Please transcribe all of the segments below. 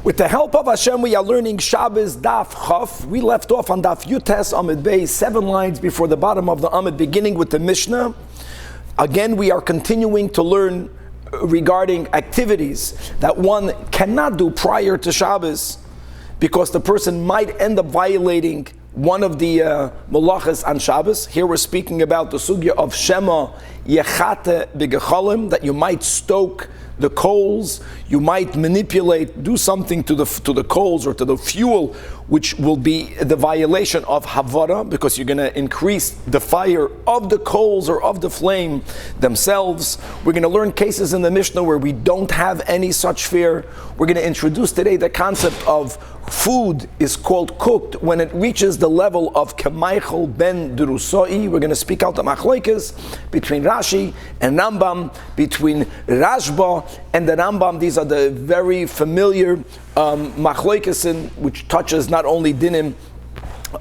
With the help of Hashem, we are learning Shabbos Daf Chaf. We left off on Daf Yutes Amid Beis, 7 lines before the bottom of the Amid, beginning with the Mishnah. Again, we are continuing to learn regarding activities that one cannot do prior to Shabbos, because the person might end up violating one of the malachas on Shabbos. Here we're speaking about the sugya of Shema Yechate B'Gecholim, that you might stoke the coals, you might manipulate, do something to the coals or to the fuel, which will be the violation of Havara, because you're going to increase the fire of the coals or of the flame themselves. We're going to learn cases in the Mishnah where we don't have any such fear. We're going to introduce today the concept of food is called cooked when it reaches the level of Kemaichel ben Drusoi. We're going to speak out the machlokes between Rashi and Rambam, between Rashba and the Rambam. These are the very familiar machlokes which touches not only dinim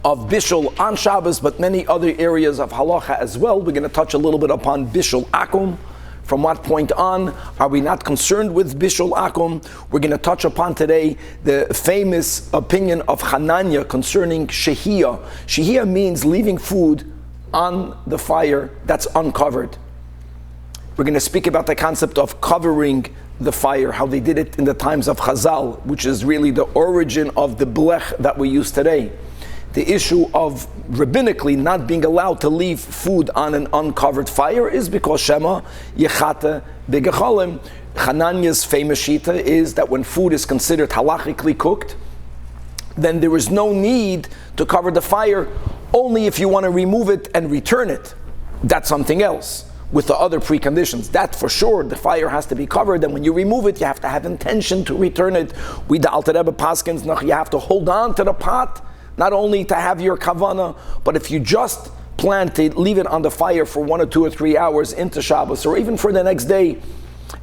of Bishul on Shabbos, but many other areas of halacha as well. We're going to touch a little bit upon Bishul Akum. From what point on are we not concerned with Bishul Akum? We're going to touch upon today the famous opinion of Hananya concerning Shehiyah. Shehiyah means leaving food on the fire that's uncovered. We're going to speak about the concept of covering the fire, how they did it in the times of Chazal, which is really the origin of the blech that we use today. The issue of rabbinically not being allowed to leave food on an uncovered fire is because Shema Yechate B'Gecholim. Hananya's famous shita is that when food is considered halachically cooked, then there is no need to cover the fire, only if you want to remove it and return it. That's something else. With the other preconditions, that for sure, the fire has to be covered, and when you remove it, you have to have intention to return it. We, the Alter Rebbe Paskins, you have to hold on to the pot, not only to have your kavana, but if you just plan to leave it on the fire for 1 or 2 or 3 hours into Shabbos, or even for the next day,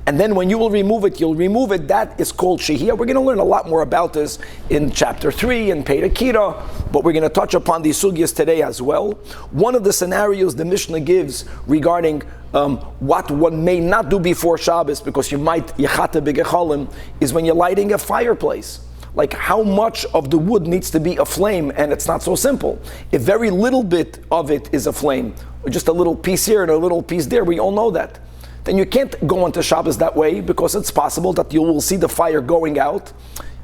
and then when you will remove it, you'll remove it, that is called Shehiyah. We're going to learn a lot more about this in chapter 3 in Perek Kira, but we're going to touch upon these sugyas today as well. One of the scenarios the Mishnah gives regarding what one may not do before Shabbos, because you might Yechate B'Gecholim, is when you're lighting a fireplace. Like how much of the wood needs to be aflame, and it's not so simple. If very little bit of it is aflame, or just a little piece here and a little piece there, we all know that, then you can't go into Shabbos that way, because it's possible that you will see the fire going out.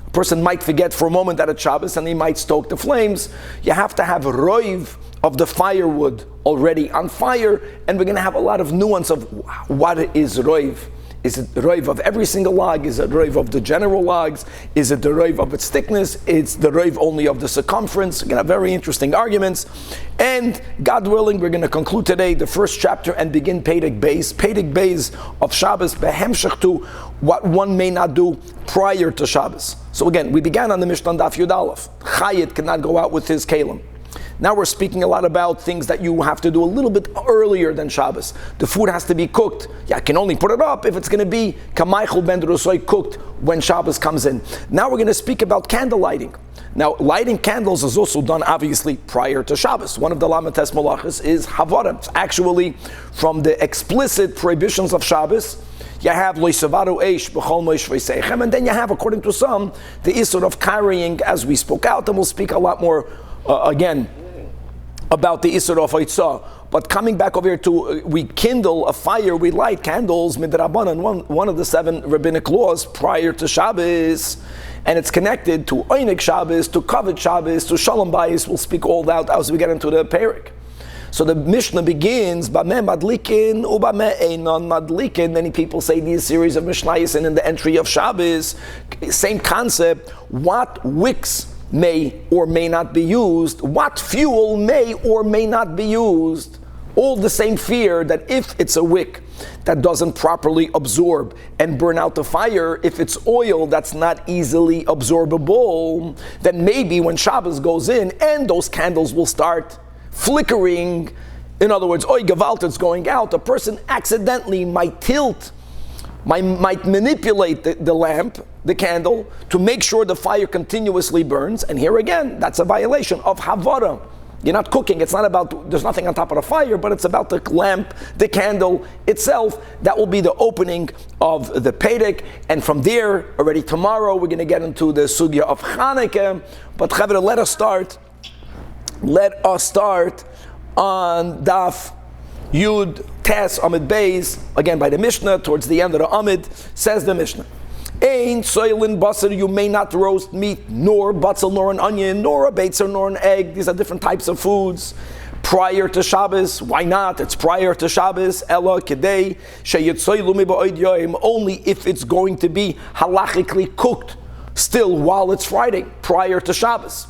A person might forget for a moment that it's Shabbos and he might stoke the flames. You have to have roiv of the firewood already on fire, and we're going to have a lot of nuance of what is roiv. Is it the roiv of every single log? Is it the roiv of the general logs? Is it the roiv of its thickness? It's the roiv only of the circumference. We're going to have very interesting arguments. And God willing, we're going to conclude today the first chapter and begin Perek Beis of Shabbos, behemshech to what one may not do prior to Shabbos. So again, we began on the Mishnah Daf Yud Aleph. Chayit cannot go out with his kalim. Now we're speaking a lot about things that you have to do a little bit earlier than Shabbos. The food has to be cooked. I can only put it up if it's going to be Kamaichel ben Drusoi, cooked when Shabbos comes in. Now we're going to speak about candle lighting. Now, lighting candles is also done obviously prior to Shabbos. One of the Lamates Malachas is Havara. It's actually from the explicit prohibitions of Shabbos. You have loisavaru eish b'chol moish v'seichem, and then you have, according to some, the issur of carrying, as we spoke out, and we'll speak a lot more again about the Isser of Eitzah. But coming back over here to, we kindle a fire, we light candles, midrabanan, one of the 7 rabbinic laws prior to Shabbos, and it's connected to Oynik Shabbos, to Kavod Shabbos, to Shalom Bayis. We'll speak all that as we get into the Perek. So the Mishnah begins, Bameh Madlikin, Ubameh Einon Madlikin. Many people say these series of Mishnayos, and in the entry of Shabbos, same concept, what wicks may or may not be used, what fuel may or may not be used. All the same fear that if it's a wick that doesn't properly absorb and burn out the fire, if it's oil that's not easily absorbable, then maybe when Shabbos goes in and those candles will start flickering, in other words, oy gewalt, it's going out, a person accidentally might tilt, might manipulate the lamp, the candle, to make sure the fire continuously burns. And here again, that's a violation of Havara. You're not cooking. It's not about, there's nothing on top of the fire, but it's about the lamp, the candle itself. That will be the opening of the Perek. And from there, already tomorrow, we're going to get into the sugya of Chanukah. But Chavre, let us start on Daf Yud Tes Amid Beis, again by the Mishnah, towards the end of the Amid, says the Mishnah. Ein soilin basar, you may not roast meat, nor batzel, nor an onion, nor a beitzer, nor an egg. These are different types of foods. Prior to Shabbos, why not? It's prior to Shabbos. Ella kedei sheyitzoilu mi'ba'od yoim, only if it's going to be halachically cooked still while it's Friday, prior to Shabbos.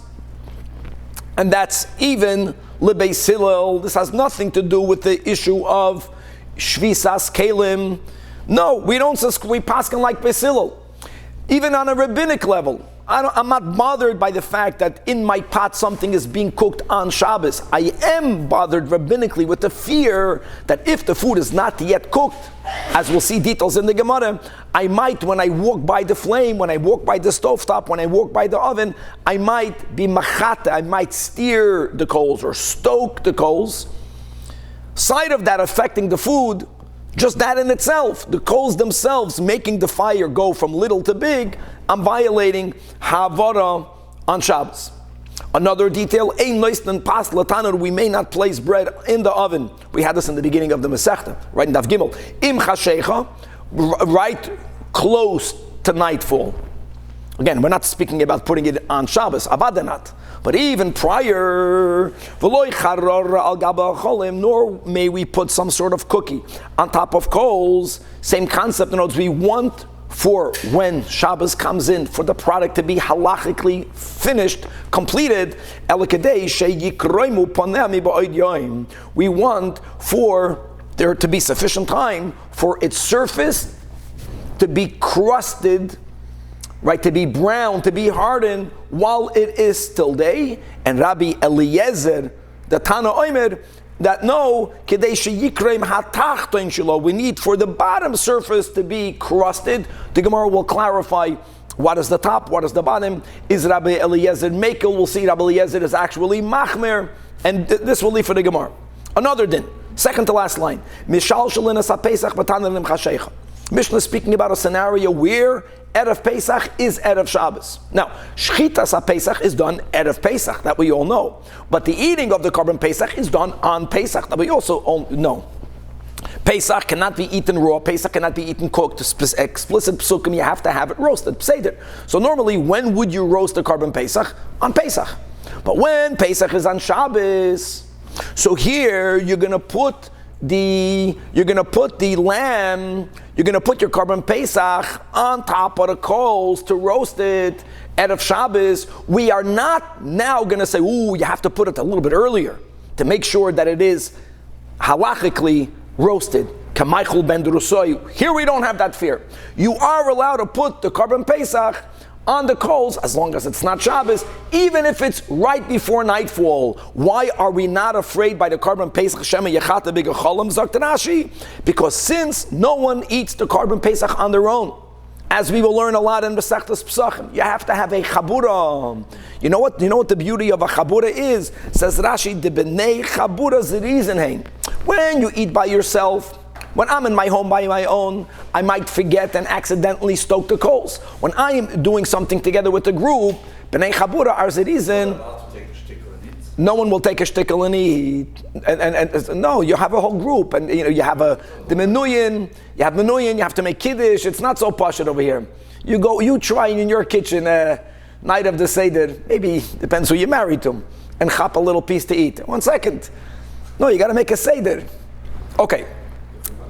And that's even lebeis Hillel. This has nothing to do with the issue of shvisas kelim. No, we paskin like Beis Hillel. Even on a rabbinic level, I'm not bothered by the fact that in my pot something is being cooked on Shabbos. I am bothered rabbinically with the fear that if the food is not yet cooked, as we'll see details in the Gemara, I might, when I walk by the flame, when I walk by the stovetop, when I walk by the oven, I might be machata, I might steer the coals or stoke the coals. Side of that affecting the food, just that in itself, the coals themselves making the fire go from little to big, I'm violating Havara on Shabbos. Another detail, Ein Leisten Pas Lataner, we may not place bread in the oven. We had this in the beginning of the Masechta, right in Daf Gimel. Im Chashecha, right close to nightfall. Again, we're not speaking about putting it on Shabbos, Avadanat. But even prior, nor may we put some sort of cookie on top of coals. Same concept. In other words, we want for when Shabbos comes in, for the product to be halachically finished, completed. We want for there to be sufficient time for its surface to be crusted, right, to be brown, to be hardened while it is still day. And Rabbi Eliezer, the Tana Omer, that no, we need for the bottom surface to be crusted. The Gemara will clarify what is the top, what is the bottom. Is Rabbi Eliezer Mekel? We'll see Rabbi Eliezer is actually Machmer, and this will leave for the Gemara. Another din, second to last line. Mishnah is speaking about a scenario where Erev Pesach is Erev Shabbos. Now, Shchitas HaPesach is done Erev Pesach, that we all know. But the eating of the Korban Pesach is done on Pesach, that we also all know. Pesach cannot be eaten raw, Pesach cannot be eaten cooked. Explicit psukim, you have to have it roasted, Seder. So normally, when would you roast the Korban Pesach? On Pesach. But when Pesach is on Shabbos, so here you're going to put the lamb, you're going to put your Korban Pesach on top of the coals to roast it Erev Shabbos. We are not now going to say, ooh, you have to put it a little bit earlier to make sure that it is halachically roasted. Kamaichul ben Drusoy. Here we don't have that fear. You are allowed to put the Korban Pesach on the coals, as long as it's not Shabbos, even if it's right before nightfall. Why are we not afraid by the Korban Pesach Shema Yechata B'Gecholim Zakt Rashi? Because since no one eats the Korban Pesach on their own, as we will learn a lot in Masechtas Pesachim, you have to have a chabura. You know what the beauty of a chabura is? Says Rashi, the b'nei chabura zirizen. When you eat by yourself, when I'm in my home by my own, I might forget and accidentally stoke the coals. When I am doing something together with a group, b'nei chabura are zirizen. No one will take a shtickle and eat. And no, you have a whole group, and you have the menuyin, you have to make kiddush. It's not so pashut over here. You try in your kitchen night of the Seder, maybe depends who you're married to, and chop a little piece to eat. 1 second. No, you got to make a Seder. Okay.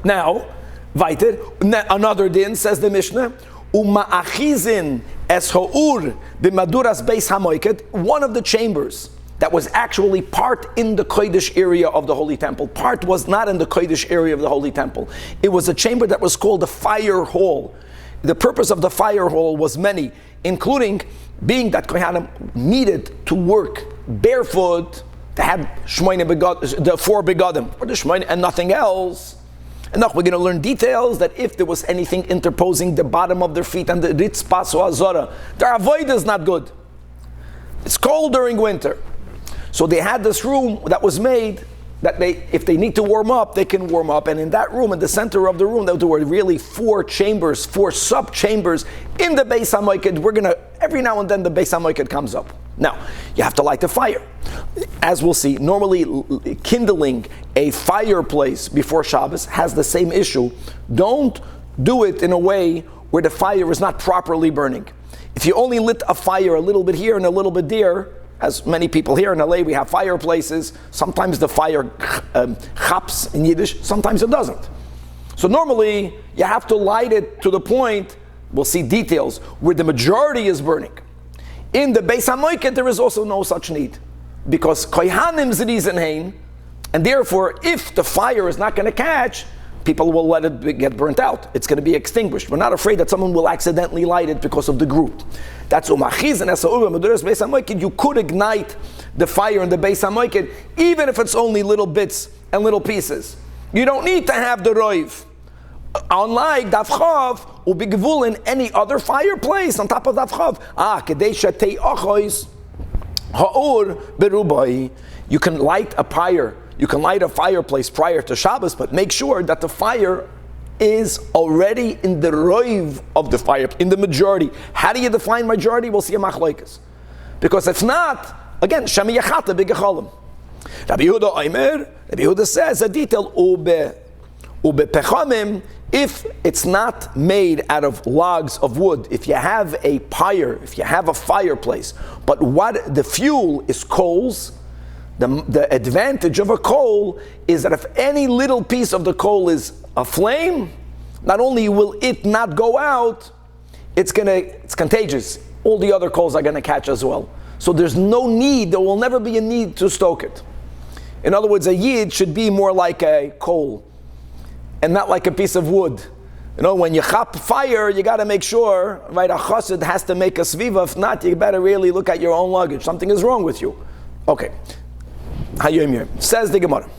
Now, weiter, another din, says the Mishnah, Uma'achizin es ha'ur b'maduras beis hamoiket, one of the chambers that was actually part in the Kodesh area of the Holy Temple. Part was not in the Kodesh area of the Holy Temple. It was a chamber that was called the fire hall. The purpose of the fire hall was many, including being that Kohanim needed to work barefoot, to have the 4 begadim, or the shmoine and nothing else. And now we're going to learn details that if there was anything interposing the bottom of their feet and the ritzpas or azora, their avoid is not good. It's cold during winter. So they had this room that was made that if they need to warm up, they can warm up. And in that room, in the center of the room, there were really 4 chambers, 4 sub-chambers in the Beis HaMoiked. Every now and then the Beis HaMoiked comes up. Now, you have to light the fire. As we'll see, normally kindling a fireplace before Shabbos has the same issue. Don't do it in a way where the fire is not properly burning. If you only lit a fire a little bit here and a little bit there, as many people here in LA, we have fireplaces. Sometimes the fire chaps in Yiddish, sometimes it doesn't. So normally, you have to light it to the point, we'll see details, where the majority is burning. In the Beis HaMoiked, there is also no such need. Because kohanim zrizin hein, and therefore, if the fire is not going to catch, people will let it get burnt out. It's going to be extinguished. We're not afraid that someone will accidentally light it because of the group. That's umachiz and esa'ur meduras Beis HaMoiked. You could ignite the fire in the Beis HaMoiked, even if it's only little bits and little pieces. You don't need to have the roiv. Unlike Daf Chav, ubigvul in any other fireplace on top of Daf Chav. Kedei shetei achois ha'ur berubai. You can light a fire. You can light a fireplace prior to Shabbos, but make sure that the fire is already in the roiv of the fire, in the majority. How do you define majority? We'll see a machlokes. Because if not, again, shemi yachata b'gecholim. Rabbi Yehuda says a detail, ube pechamim, if it's not made out of logs of wood, if you have a pyre, if you have a fireplace, but what the fuel is coals, the advantage of a coal is that if any little piece of the coal is aflame, not only will it not go out, it's contagious. All the other coals are going to catch as well. So there's no need, there will never be a need to stoke it. In other words, a yid should be more like a coal and not like a piece of wood. You know, when you chop fire, you got to make sure, right, a chassid has to make a sviva. If not, you better really look at your own luggage. Something is wrong with you. Okay. Says the Gemara.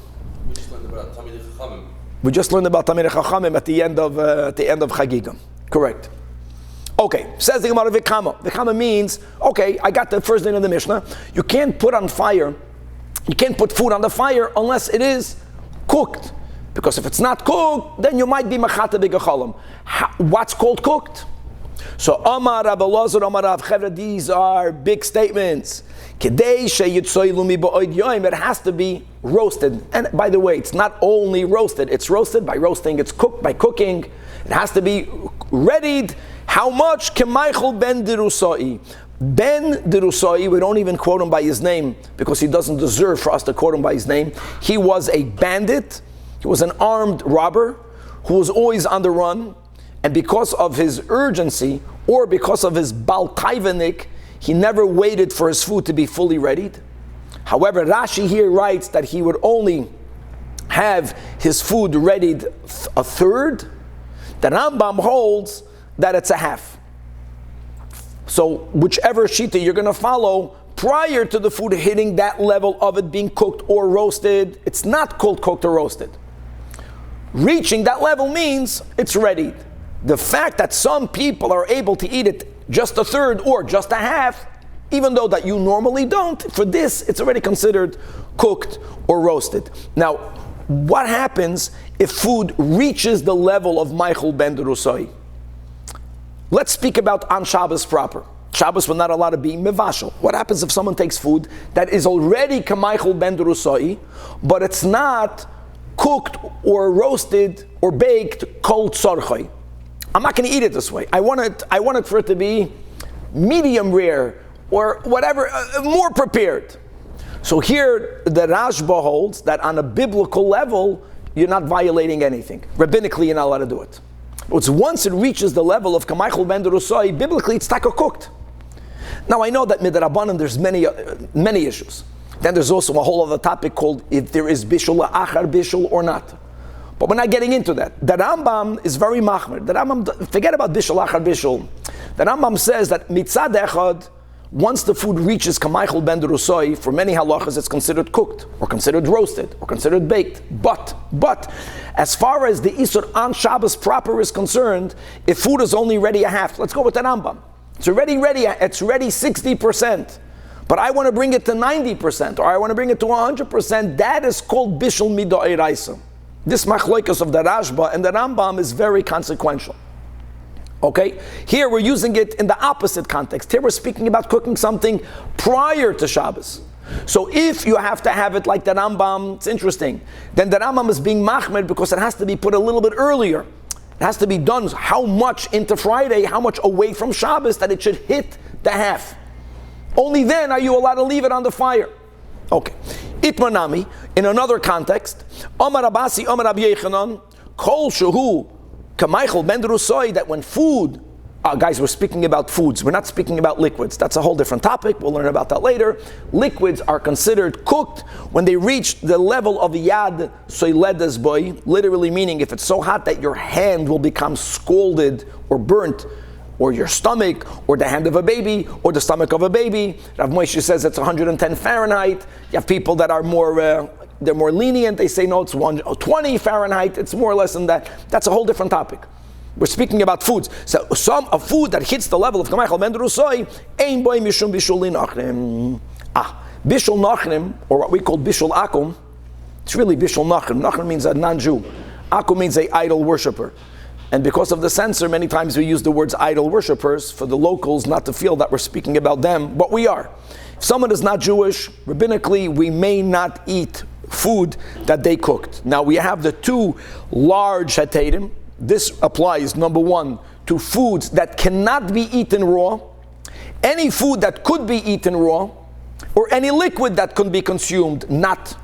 We just learned about Tamid Chachamim at the end of Chagiga. Correct. Okay. Says the Gemara Vikama. Vikama means, okay, I got the first din of the Mishnah. You can't put on fire. You can't put food on the fire unless it is cooked. Because if it's not cooked, then you might be machata b'gecholim. What's called cooked? So Amar Rabbi Lazar, Amar Rav Chevra, these are big statements. Kedei sheyitzoy lumi ba'od yoim, it has to be roasted. And by the way, it's not only roasted, it's roasted by roasting, it's cooked by cooking. It has to be readied. How much? Kemaichel ben dirusai. Ben dirusai, we don't even quote him by his name because he doesn't deserve for us to quote him by his name. He was a bandit. He was an armed robber who was always on the run, and because of his urgency or because of his balkaivanik, he never waited for his food to be fully readied. However, Rashi here writes that he would only have his food readied a third. The Rambam holds that it's a half. So whichever shita you're going to follow, prior to the food hitting that level of it being cooked or roasted, it's not called cooked or roasted. Reaching that level means it's ready. The fact that some people are able to eat it just a third or just a half, even though that you normally don't, for this it's already considered cooked or roasted. Now, what happens if food reaches the level of Maichel ben Derusai? Let's speak about on Shabbos proper. Shabbos we're not allowed to be mevashel. What happens if someone takes food that is already kamaichel ben Derusai, but it's not cooked or roasted or baked kol tzorchai? I'm not going to eat it this way. I want it for it to be medium rare or whatever, more prepared. So here the Rashba holds that on a biblical level, you're not violating anything. Rabbinically, you're not allowed to do it. It's once it reaches the level of kamaichel ben Derusai, biblically it's taka cooked. Now I know that midrabanan there's many issues. Then there's also a whole other topic called if there is bishul achar bishul or not. But we're not getting into that. The Rambam is very machmer. The Rambam, forget about bishul achar bishul. The Rambam says that mitzad echad, once the food reaches kamaichel ben derusai, for many halachas it's considered cooked, or considered roasted, or considered baked. But, as far as the Isur on Shabbos proper is concerned, if food is only ready a half, let's go with the Rambam. It's already ready, it's ready 60%. but I want to bring it to 90%, or I want to bring it to 100%, that is called Bishul Mida'iraisa. This machloikas of the Rashba and the Rambam is very consequential. Okay? Here we're using it in the opposite context. Here we're speaking about cooking something prior to Shabbos. So if you have to have it like the Rambam, it's interesting, then the Rambam is being machmed because it has to be put a little bit earlier. It has to be done how much into Friday, how much away from Shabbos that it should hit the half. Only then are you allowed to leave it on the fire. Okay. Itmanami, in another context, Omar Abasi, Omar Rabbi Yechanan, Kol Shehu, Kameichel Ben Drusoi, that when food, guys, we're speaking about foods, we're not speaking about liquids. That's a whole different topic, we'll learn about that later. Liquids are considered cooked when they reach the level of Yad Soiledes Boy, literally meaning if it's so hot that your hand will become scalded or burnt, or your stomach, or the hand of a baby, or the stomach of a baby. Rav Moshe says it's 110 Fahrenheit. You have people that are more, they're more lenient. They say, no, it's 120 Fahrenheit. It's more or less than that. That's a whole different topic. We're speaking about foods. So a food that hits the level of Kameichel Ben Drusoi, ein boy mishum bishul nachrim. Bishul nachrim, or what we call bishul akum, it's really bishul nachrim. Nachrim means a non-Jew. Akum means a idol worshiper. And because of the censor, many times we use the words idol worshippers for the locals not to feel that we're speaking about them, but we are. If someone is not Jewish, rabbinically, we may not eat food that they cooked. Now we have the two large heterim. This applies, number one, to foods that cannot be eaten raw, any food that could be eaten raw, or any liquid that could be consumed, not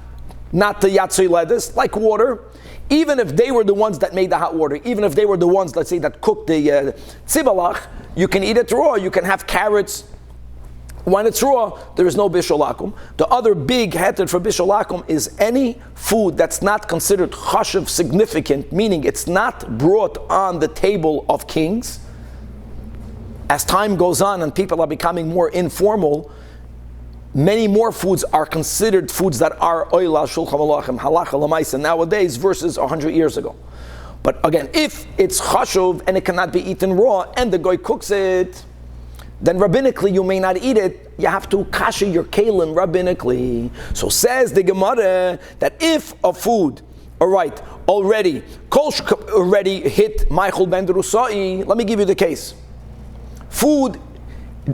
the yatzei ledes, like water. Even if they were the ones that made the hot water, even if they were the ones, let's say, that cooked the tzibalach, you can eat it raw. You can have carrots. When it's raw, there is no bishul akum. The other big heter for bishul akum is any food that's not considered chashuv significant, meaning it's not brought on the table of kings. As time goes on and people are becoming more informal, many more foods are considered foods that are oila shulchan alachem halacha lamaisa nowadays versus 100 years ago. But again, if it's chashuv and it cannot be eaten raw and the guy cooks it, then rabbinically you may not eat it. You have to kasha your kalim rabbinically. So says the Gemara that if a food, already hit Meichel Ben Drusai, let me give you the case. Food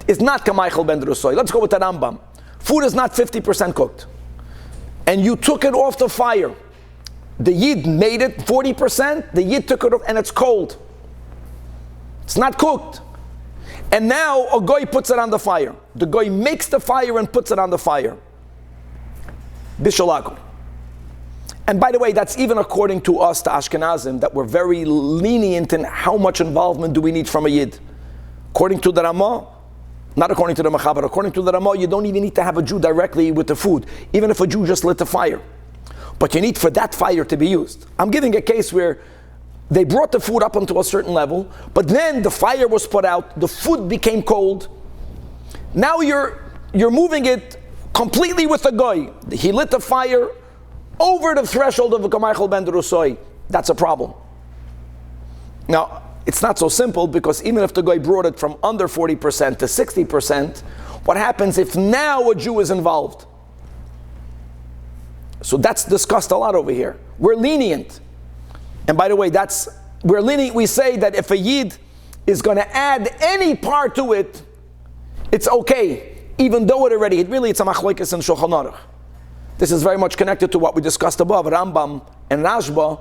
is not Kameichel Ben Drusai. Let's go with the Rambam. Food is not 50% cooked. And you took it off the fire. The Yid made it 40%, the Yid took it off and it's cold. It's not cooked. And now a goy puts it on the fire. The goy makes the fire and puts it on the fire. Bishul akum. And by the way, that's even according to us, the Ashkenazim, that we're very lenient in how much involvement do we need from a Yid. According to the Ramah, not according to the Machaber, but according to the Ramah, you don't even need to have a Jew directly with the food, even if a Jew just lit the fire. But you need for that fire to be used. I'm giving a case where they brought the food up onto a certain level, but then the fire was put out, the food became cold. Now you're moving it completely with the goy. He lit the fire over the threshold of a Kameichel Ben Drusai. That's a problem. Now, it's not so simple because even if the guy brought it from under 40% to 60%, what happens if now a Jew is involved? So that's discussed a lot over here. We're lenient. And by the way, we're lenient. We say that if a Yid is going to add any part to it, it's okay, even though it's a machloikes and Shulchan Aruch. This is very much connected to what we discussed above. Rambam and Rashba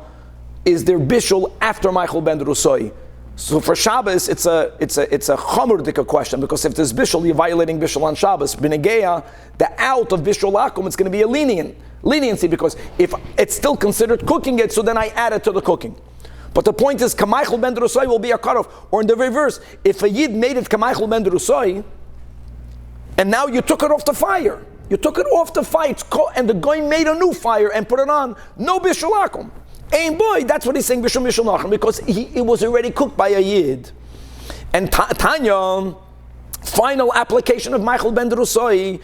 is their bishul after Meichel Ben Drusai. So for Shabbos, it's a chomurdika question, because if there's bishul, you're violating bishul on Shabbos. B'negeya, the out of bishul akum, it's going to be a leniency, because if it's still considered cooking it, so then I add it to the cooking. But the point is, Kameichel Ben Drusai will be a cutoff. Or in the reverse, if a Yid made it Kameichel Ben Drusai, and now you took it off the fire, and the guy made a new fire and put it on, no bishul akum. Ein boy, that's what he's saying, Bishul Mishul Nachem, because it was already cooked by a Yid. And Tanya, final application of Meichel Ben Drusai,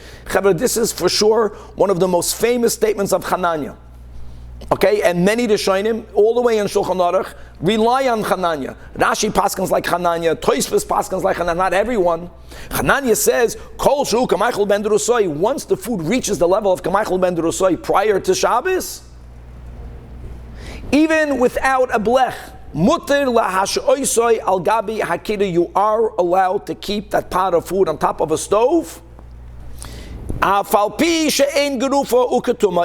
this is for sure one of the most famous statements of Hananya. Okay, and many Rishonim, all the way in Shulchan Aruch, rely on Chananya. Rashi paskins like Chananya, Tosfos paskins like Chananya, not everyone. Chananya says, Kol shu kamaychel ben derusoi, once the food reaches the level of kamaychel ben derusoi prior to Shabbos, even without a blech, muter lahashoisoi al gabi hakida, you are allowed to keep that pot of food on top of a stove,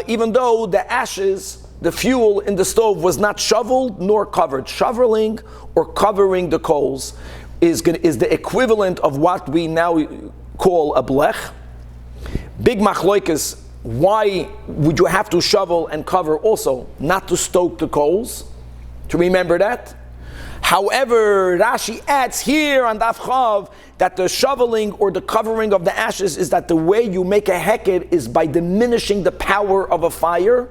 even though the ashes, the fuel in the stove was not shoveled nor covered. Shoveling or covering the coals is the equivalent of what we now call a blech. Big machloikas, why would you have to shovel and cover also? Not to stoke the coals, to remember that. However, Rashi adds here on Daf Chav that the shoveling or the covering of the ashes is that the way you make a heket is by diminishing the power of a fire.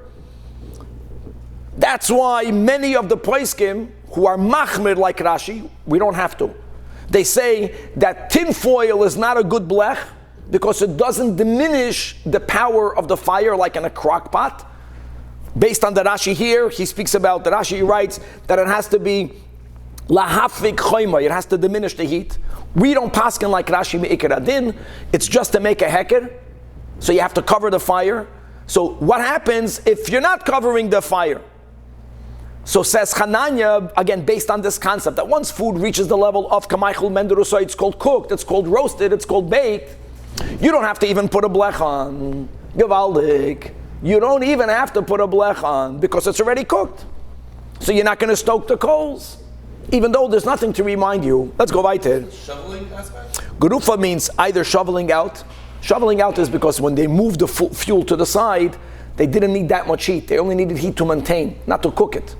That's why many of the poskim who are machmir like Rashi, we don't have to. They say that tin foil is not a good blech because it doesn't diminish the power of the fire like in a crock pot. Based on the Rashi here, he speaks about, the Rashi writes that it has to be lahafik choyma, it has to diminish the heat. We don't paskin like Rashi me'ikar adin, it's just to make a heker, so you have to cover the fire. So what happens if you're not covering the fire? So says Chananya, again based on this concept, that once food reaches the level of kamaychel ben derusoi, it's called cooked, it's called roasted, it's called baked, you don't have to even put a blech on, gewaldig. You don't even have to put a blech on because it's already cooked. So you're not going to stoke the coals, even though there's nothing to remind you. Let's go weiter. Shoveling aspect? Gerufa means either shoveling out. Shoveling out is because when they moved the fuel to the side, they didn't need that much heat. They only needed heat to maintain, not to cook it.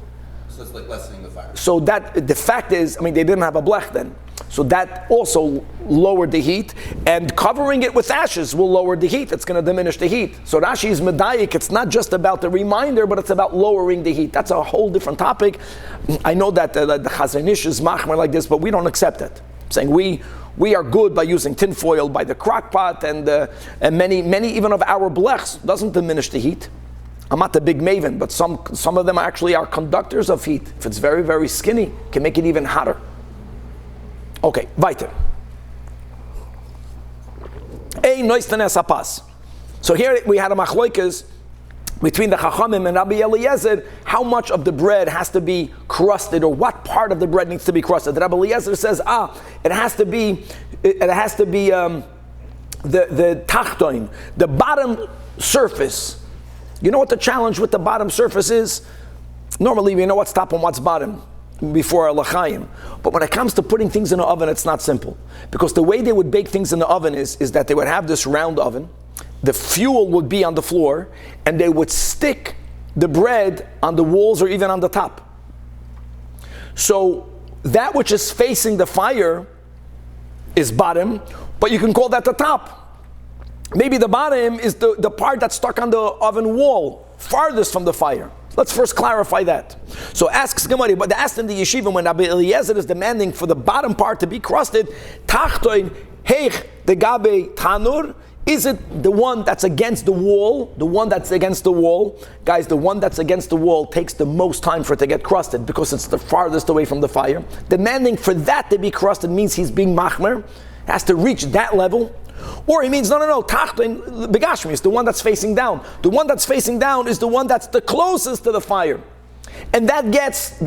So it's like lessening the fire. So that, the fact is, they didn't have a blech then. So that also lowered the heat, and covering it with ashes will lower the heat. It's going to diminish the heat. So Rashi is medayik. It's not just about the reminder, but it's about lowering the heat. That's a whole different topic. I know that the Chazon Ish is machmer like this, but we don't accept it. I'm saying we are good by using tin foil, by the crock pot, and many even of our blechs doesn't diminish the heat. I'm not a big maven, but some of them actually are conductors of heat. If it's very, very skinny, it can make it even hotter. Okay, weiter. So here we had a machloikas between the Chachamim and Rabbi Eliezer, how much of the bread has to be crusted, or what part of the bread needs to be crusted. Rabbi Eliezer says, it has to be the tachtoin, the bottom surface. You know what the challenge with the bottom surface is? Normally we know what's top and what's bottom before our l'chaim. But when it comes to putting things in the oven, it's not simple. Because the way they would bake things in the oven is that they would have this round oven, the fuel would be on the floor, and they would stick the bread on the walls or even on the top. So that which is facing the fire is bottom, but you can call that the top. Maybe the bottom is the part that's stuck on the oven wall, farthest from the fire. Let's first clarify that. So asks Gemara, but they asked in the yeshiva when Rabbi Eliezer is demanding for the bottom part to be crusted, tachtoin heich de gabe tanur, is it the one that's against the wall? The one that's against the wall, guys, the one that's against the wall takes the most time for it to get crusted because it's the farthest away from the fire. Demanding for that to be crusted means he's being machmer, has to reach that level. Or he means, no, tachtoin begashmi is the one that's facing down. The one that's facing down is the one that's the closest to the fire. And that gets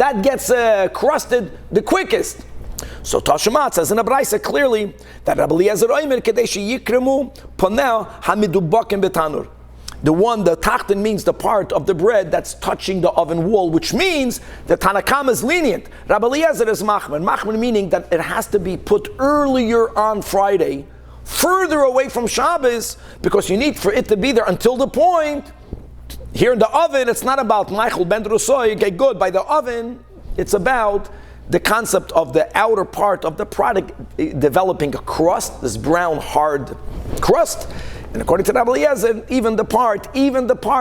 crusted the quickest. So Tashamat says in a Braisa clearly that Rabbi Eliezer Oimer Kadeshi Yikremu Ponel Hamidubakim Betanur. The one, the tachton means the part of the bread that's touching the oven wall, which means the Tanakam is lenient. Rabbi Eliezer is machmer. Machmer meaning that it has to be put earlier on Friday, further away from Shabbos, because you need for it to be there until the point. Here in the oven, it's not about Michael Ben Rusoy, okay, good. By the oven, it's about the concept of the outer part of the product developing a crust, this brown, hard crust. And according to Rabbi Eliezer, even the part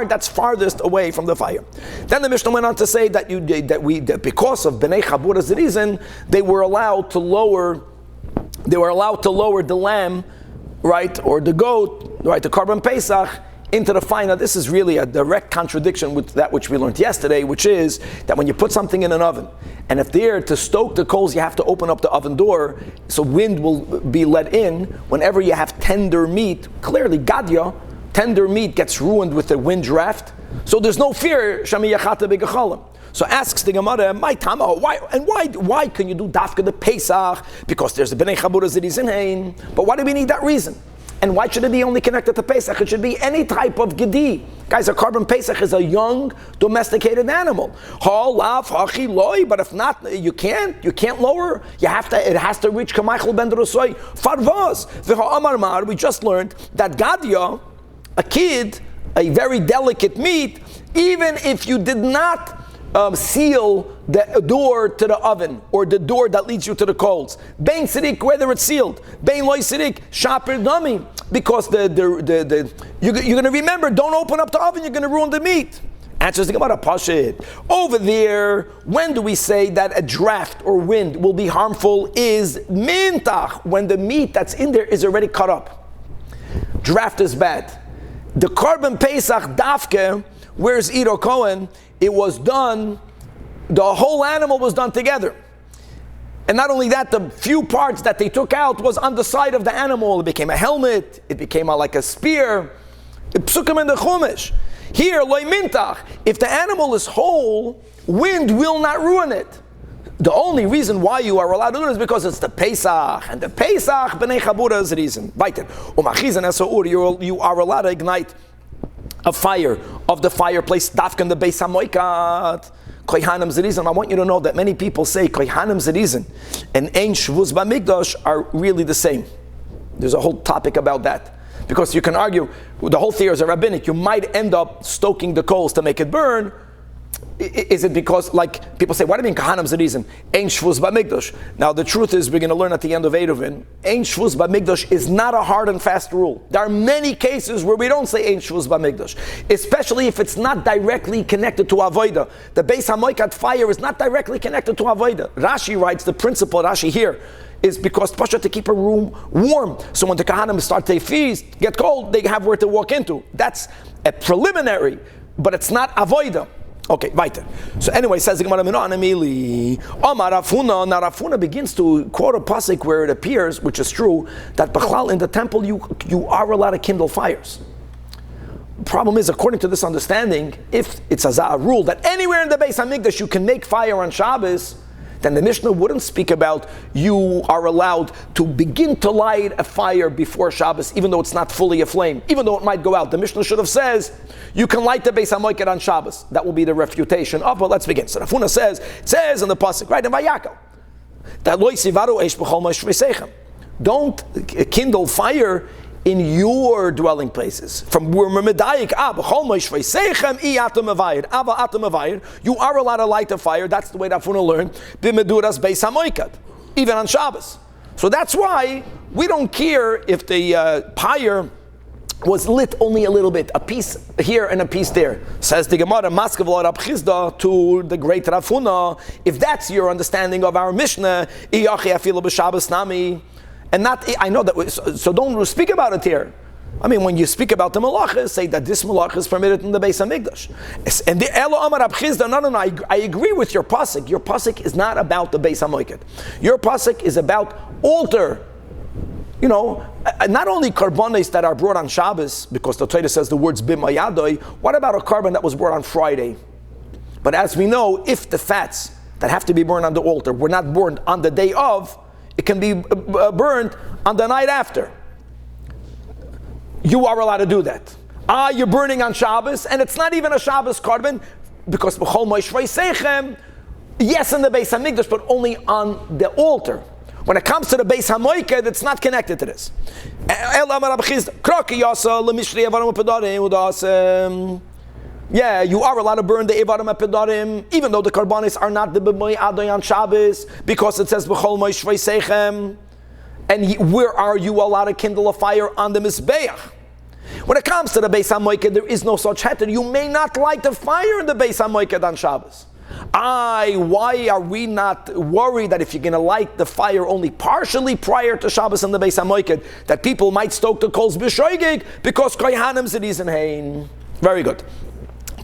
that's farthest away from the fire. Then the Mishnah went on to say that because of Bnei Chabura's reason, they were allowed to lower the lamb, right, or the goat, right, the Korban Pesach, into the fire. Now, this is really a direct contradiction with that which we learned yesterday, which is that when you put something in an oven, and if there to stoke the coals, you have to open up the oven door, so wind will be let in. Whenever you have tender meat, clearly gadya, tender meat gets ruined with the wind draft. So there's no fear. Shami yachata begachalim. So asks the Gemara, my Tama, why can you do dafka the Pesach? Because there's a bnei chabura that is in hain. But why do we need that reason? And why should it be only connected to Pesach? It should be any type of gedi. Guys, a carbon Pesach is a young, domesticated animal. But if not, you can't lower. You have to. It has to reach Kamaichel ben Drusoi. Farvaz. We just learned that Gadya, a kid, a very delicate meat, even if you did not seal the door to the oven or the door that leads you to the coals. Bein sidik, whether it's sealed. Bein loy sidik, shaper dummy. Because you're going to remember, don't open up the oven, you're going to ruin the meat. Answers the Gemara, Pashit. Over there, when do we say that a draft or wind will be harmful is mintach, when the meat that's in there is already cut up. Draft is bad. The carbon Pesach dafke, where's Edo Cohen? It was done, the whole animal was done together. And not only that, the few parts that they took out was on the side of the animal. It became a helmet, it became like a spear. It psukim in the Chumash. Here, loy mintach, if the animal is whole, wind will not ruin it. The only reason why you are allowed to do it is because it's the Pesach. And the Pesach, b'nei chabura is the reason. You are allowed to ignite a fire of the fireplace, dafkan the Beis HaMoikat. Kohanim Zerizim. I want you to know that many people say Kohanim Zerizim and Ein Shvuz B'Mikdash are really the same. There's a whole topic about that. Because you can argue, the whole theory is a rabbinic, you might end up stoking the coals to make it burn. Is it because, like, people say, what do you mean Kohanim Zerizim? Ein Shvuz B'Mikdash. Now the truth is, we're going to learn at the end of Eruvin, Ein Shvuz B'Mikdash is not a hard and fast rule. There are many cases where we don't say Ein Shvuz B'Mikdash, especially if it's not directly connected to Avodah. The Beis HaMoikat fire is not directly connected to Avodah. Rashi writes, the principle, Rashi here, is because Pasha to keep a room warm. So when the Kohanim start to feast, get cold, they have where to walk into. That's a preliminary, but it's not Avodah. Okay, weiter. So anyway, says the Gemara, Narafuna begins to quote a pasuk where it appears, which is true, that B'chlal in the temple you are allowed to kindle fires. Problem is, according to this understanding, if it's a rule that anywhere in the Beis HaMikdash you can make fire on Shabbos, then the Mishnah wouldn't speak about you are allowed to begin to light a fire before Shabbos, even though it's not fully aflame, even though it might go out. The Mishnah should have says you can light the Beis HaMoiket on Shabbos. That will be the refutation of. But let's begin. So Rafuna says, it says in the pasuk, right in Vayakel, that lo yisivaru eish b'chol ma'shveiseichem. Don't kindle fire in your dwelling places. From where Medayik, you are allowed to light a fire. That's the way that Rafuna learned. B'meduras Beis HaMoiket, even on Shabbos. So that's why we don't care if the pyre was lit only a little bit, a piece here and a piece there. Says the Gemara, Maskav Rab Chizda to the great Rafuna. If that's your understanding of our Mishnah, and not, I know that, so don't speak about it here. I mean, when you speak about the malachas, say that this malach is permitted in the Beis HaMikdash. And the Elo Amar Rab Chizda, no, I agree with your pasuk. Your pasuk is not about the Beis HaMoiket. Your pasuk is about altar. You know, not only karbonis that are brought on Shabbos, because the Torah says the words b'mayadoi. What about a carbon that was brought on Friday? But as we know, if the fats that have to be burned on the altar were not burned on the day of, it can be burned on the night after. You are allowed to do that. You're burning on Shabbos, and it's not even a Shabbos carbon, because b'chol mo'ishrei seichem, yes, in the Beis HaMikdash, but only on the altar. When it comes to the Beis HaMoiket, it's not connected to this. Yeah, you are allowed to burn the Evarim Epidarim, even though the Karbanis are not the B'moi Adoi on Shabbos, because it says B'chol Moishrei Seichem. And where are you allowed to kindle a fire on the Mizbeach? When it comes to the Beis HaMoiket, there is no such heter. You may not light the fire in the Beis HaMoiket on Shabbos. Why are we not worried that if you're going to light the fire only partially prior to Shabbos in the Beis HaMoiked, that people might stoke the coals b'shoigig because kohanim zedis in hein? Very good.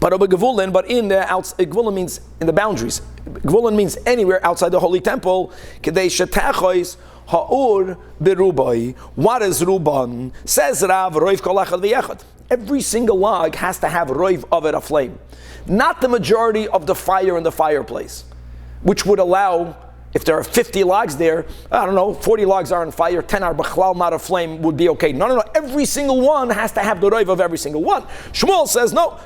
But in the Gvulin means in the boundaries. Gvulin means anywhere outside the holy temple. Kedei shetechois ha'ur berubai. What is ruban? Says Rav roiv kol echad v'yechad. Every single log has to have roiv of it, a flame. Not the majority of the fire in the fireplace, which would allow, if there are 50 logs there, 40 logs are on fire, 10 are b'chlal, not a flame, would be okay. No. Every single one has to have the roiv of every single one. Shmuel says no.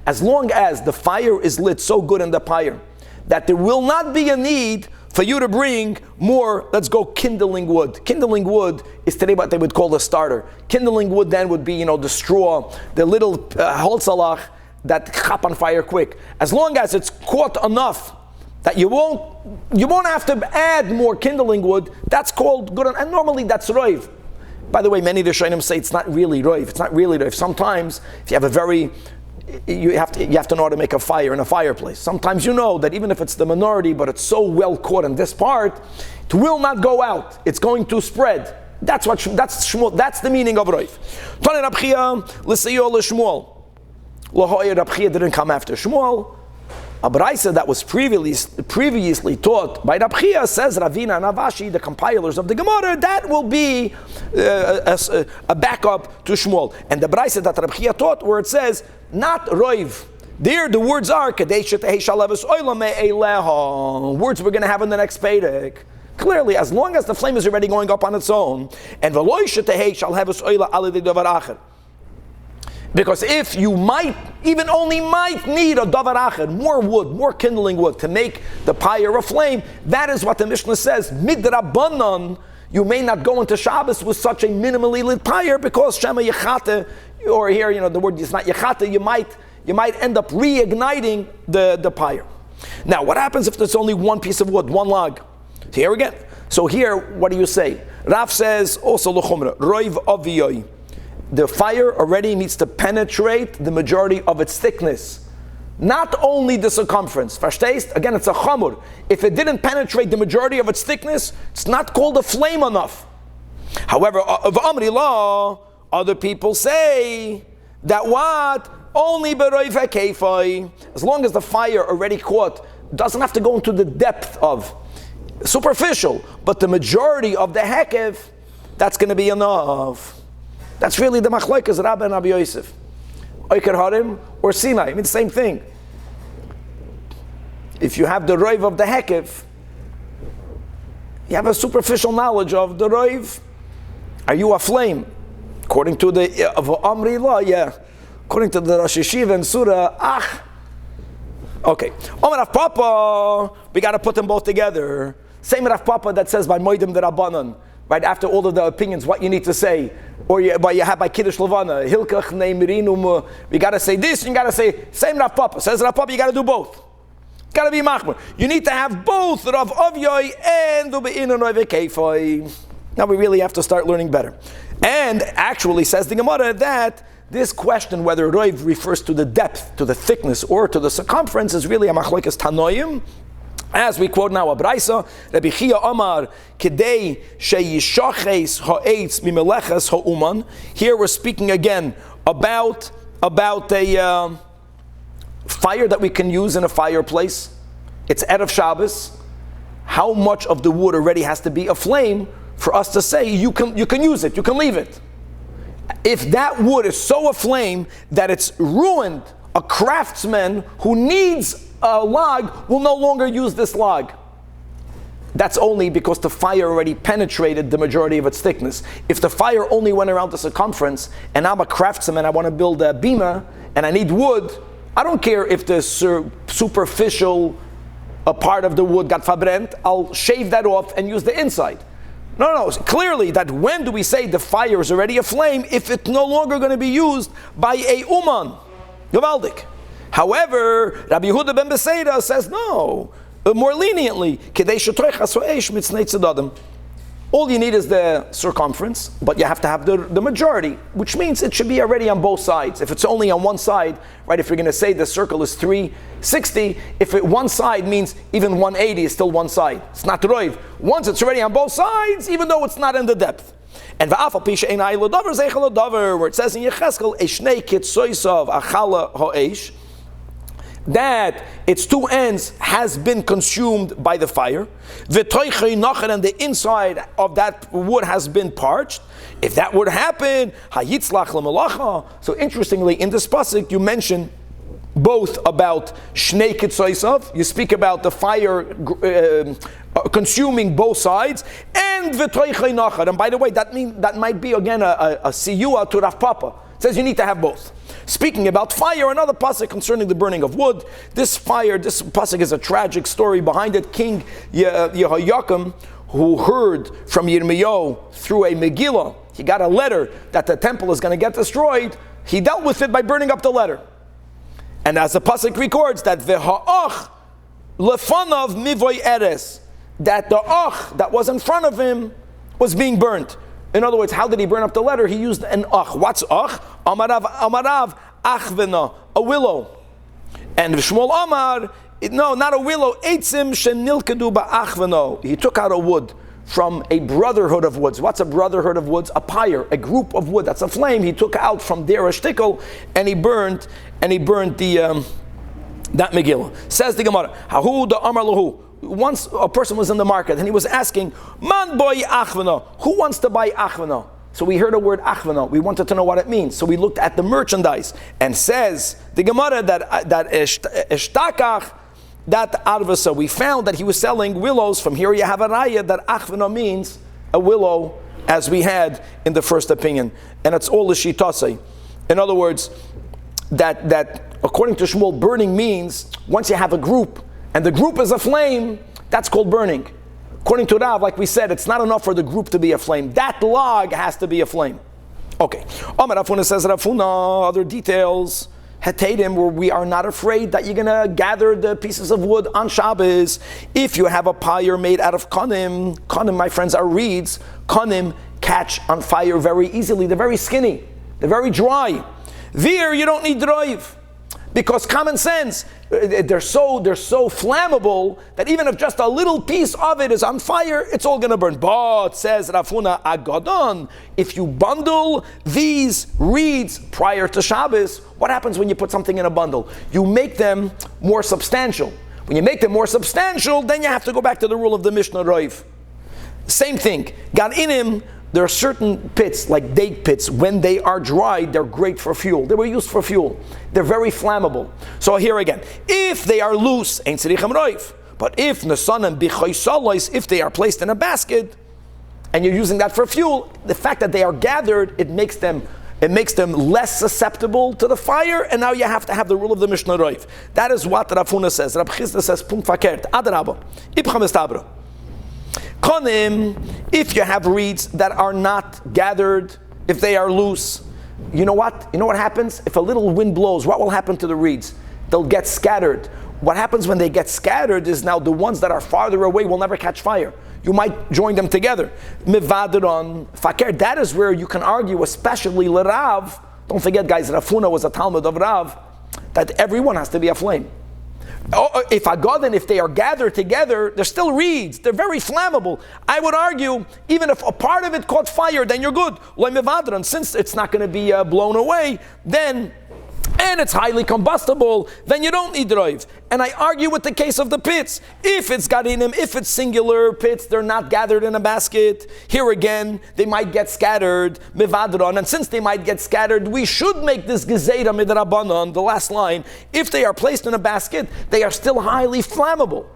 As long as the fire is lit so good in the pyre that there will not be a need for you to bring more, let's go kindling wood. Kindling wood is today what they would call the starter. Kindling wood then would be, the straw, the little holzalach that chop on fire quick. As long as it's caught enough that you won't have to add more kindling wood, that's called good. And normally that's roiv. By the way, many of the Rishonim say it's not really roiv. It's not really roiv. Sometimes if you have you have to know how to make a fire in a fireplace. Sometimes you know that even if it's the minority, but it's so well caught in this part, it will not go out. It's going to spread. That's Shmuel. That's the meaning of roiv. Tani Rab Chia l'seyo l'Shmuel. L'hoyer Rab Chia didn't come after Shmuel. A braisa that was previously taught by Rab Chia, says Ravina and Avashi, the compilers of the Gemara, that will be a backup to Shmuel. And the braisa that Rab Chia taught, where it says not roiv, there the words are kadesh tehei shalavus oila me'eleha, words we're going to have in the next Perek. Clearly, as long as the flame is already going up on its own, and v'loy shetehei shalavus oila alidei davar acher. Because if you only might need a davar acher, more wood, more kindling wood to make the pyre a flame, that is what the Mishnah says. Midrabanan, you may not go into Shabbos with such a minimally lit pyre because shema yechate, or here, the word is not yechate, you might end up reigniting the pyre. Now, what happens if there's only one piece of wood, one log? Here again. So here, what do you say? Rav says, also l'chumra, roiv aviyoi. The fire already needs to penetrate the majority of its thickness. Not only the circumference. Verstehst? Again, it's a chamur. If it didn't penetrate the majority of its thickness, it's not called a flame enough. However, of Amri law, other people say that what? Only beroiv hekefai. As long as the fire already caught, doesn't have to go into the depth of superficial, but the majority of the hekev, that's going to be enough. That's really the machlokes Rabbi and Rabbi Yosef. Oiker Harim or Sinai, I mean the same thing. If you have the roiv of the hekev, you have a superficial knowledge of the roiv. Are you a flame? According to the Amri law, yeah. According to the Rosh Yeshiva and Surah, Okay. Rav Papa, we got to put them both together. Same Rav Papa that says by Moedim the Rabbanan, right after all of the opinions, what you need to say. Or you have by Kiddush Levana, Hilkach Neimerinum, we got to say this, and you got to say, same Rav Papa. Says Rav Papa, you got to do both. Got to be machmer. You need to have both Rav Avyoi and Ube'inu Noive Keifoi. Now we really have to start learning better. And actually, says the Gemara, that this question, whether Roiv refers to the depth, to the thickness, or to the circumference, is really a machlokes Tanoim. As we quote now a braisa, Rabbi Chia Amar, Kedei sheyishaches ha'etz mimeleches ha'uman. Here we're speaking again about a fire that we can use in a fireplace. It's Erev Shabbos. How much of the wood already has to be a flame for us to say you can use it, you can leave it? If that wood is so aflame that it's ruined, a craftsman who needs a log will no longer use this log. That's only because the fire already penetrated the majority of its thickness. If the fire only went around the circumference, and I'm a craftsman, I want to build a bima, and I need wood, I don't care if the superficial part of the wood got fabrent, I'll shave that off and use the inside. No, clearly that when do we say the fire is already aflame if it's no longer going to be used by a uman, Gavaldik. However, Rabbi Yehuda ben Beseira says no, more leniently. All you need is the circumference, but you have to have the majority, which means it should be already on both sides. If it's only on one side, right, if you're going to say the circle is 360, if one side means even 180 is still one side. It's not roiv. Once it's already on both sides, even though it's not in the depth. And where it says in Yecheskel, Eshnei kitzoisav achala ha'esh, that its two ends has been consumed by the fire, and the inside of that wood has been parched. If that would happen, so interestingly, in this pasuk you mention both about shnei kitzoisav, you speak about the fire consuming both sides, and v'toichay nachar. And by the way, that might be again a siyua to Rav Papa. It says you need to have both. Speaking about fire, another pasuk concerning the burning of wood. This pasuk is a tragic story behind it. King Yehoiakim, who heard from Yirmiyahu through a Megillah, he got a letter that the temple is going to get destroyed. He dealt with it by burning up the letter. And as the pasuk records, that v'ha'ach lefanav mivoy eres, that the ach that was in front of him was being burnt. In other words, how did he burn up the letter? He used an ach. What's ach? Amarav achvena, a willow. And Shmuel Amar, no, not a willow. Eitzim shenilkedu ba'achveno. He took out a wood from a brotherhood of woods. What's a brotherhood of woods? A pyre, a group of wood. That's a flame. He took out from there a shtickle, and he burnt the that Megillah. Says the Gemara, Hahu da Amar lahu. Once a person was in the market and he was asking, Man boy achvana, who wants to buy achvana? So we heard the word achvana. We wanted to know what it means. So we looked at the merchandise, and says the Gemara that eshtakach, that arvasa. We found that he was selling willows. From here you have a raya that achvana means a willow, as we had in the first opinion, and it's all the shitasei. In other words, that according to Shmuel, burning means once you have a group, and the group is a flame, that's called burning. According to Rav, like we said, it's not enough for the group to be a flame. That log has to be a flame. Okay. Amar Rafuna says, Rafuna, other details, Hetadim, where we are not afraid that you're going to gather the pieces of wood on Shabbos. If you have a pyre made out of konim, my friends, are reeds. Konim catch on fire very easily. They're very skinny. They're very dry. There, you don't need drive. Because common sense, they're so flammable that even if just a little piece of it is on fire, it's all going to burn. But, says Rafuna Agadon, if you bundle these reeds prior to Shabbos, what happens when you put something in a bundle? You make them more substantial. When you make them more substantial, then you have to go back to the rule of the Mishnah Roiv. Same thing. Got in him. There are certain pits, like date pits, when they are dried, they're great for fuel. They were used for fuel. They're very flammable. So here again, if they are loose, ain't tzarichem roif. But if nesanim b'chaysalos, if they are placed in a basket, and you're using that for fuel, the fact that they are gathered, it makes them less susceptible to the fire, and now you have to have the rule of the Mishnah Roif. That is what Rafuna says. Rab Chizda says, Punkt fakert, adarabba, ibcham estabra. Konim, if you have reeds that are not gathered, if they are loose, you know what? You know what happens? If a little wind blows, what will happen to the reeds? They'll get scattered. What happens when they get scattered is now the ones that are farther away will never catch fire. You might join them together. Mivadron, fakir, that is where you can argue, especially l'Rav. Don't forget, guys, Rafuna was a Talmud of Rav, that everyone has to be a flame. If Agadon, if they are gathered together, they're still reeds. They're very flammable. I would argue, even if a part of it caught fire, then you're good. Since it's not going to be blown away, then, and it's highly combustible, then you don't need drive. And I argue with the case of the pits. If it's garinim, if it's singular pits, they're not gathered in a basket. Here again, they might get scattered, mivadron. And since they might get scattered, we should make this gezeira midrabanan, the last line. If they are placed in a basket, they are still highly flammable.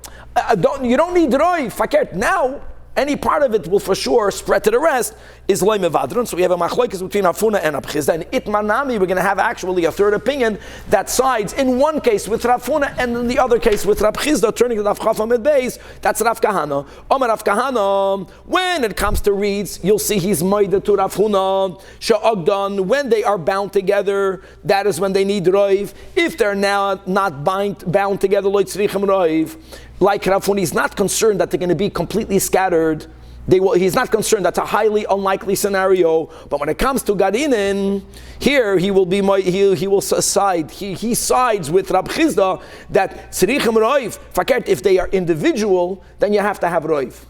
You don't need drive, fakert. Now, any part of it will for sure spread to the rest, is loy mevadron. So we have a machlokes between Rafuna and Abchizda. And itmanami, we're going to have actually a third opinion that sides in one case with Rafuna and in the other case with Abchizda, turning to Rav Chafam at base. That's Rav Kahana. Omer Rav Kahana, when it comes to reeds, you'll see he's moida to Rafuna. Sha'ogdan, when they are bound together, that is when they need roiv. If they're now not bound together, loy tzrichem roiv. Like Rafuni, he's not concerned that they're going to be completely scattered. He's not concerned. That's a highly unlikely scenario. But when it comes to Garinen, here he will side. He sides with Rab Chizda that tzrichim roiv. Fakert, if they are individual, then you have to have roiv.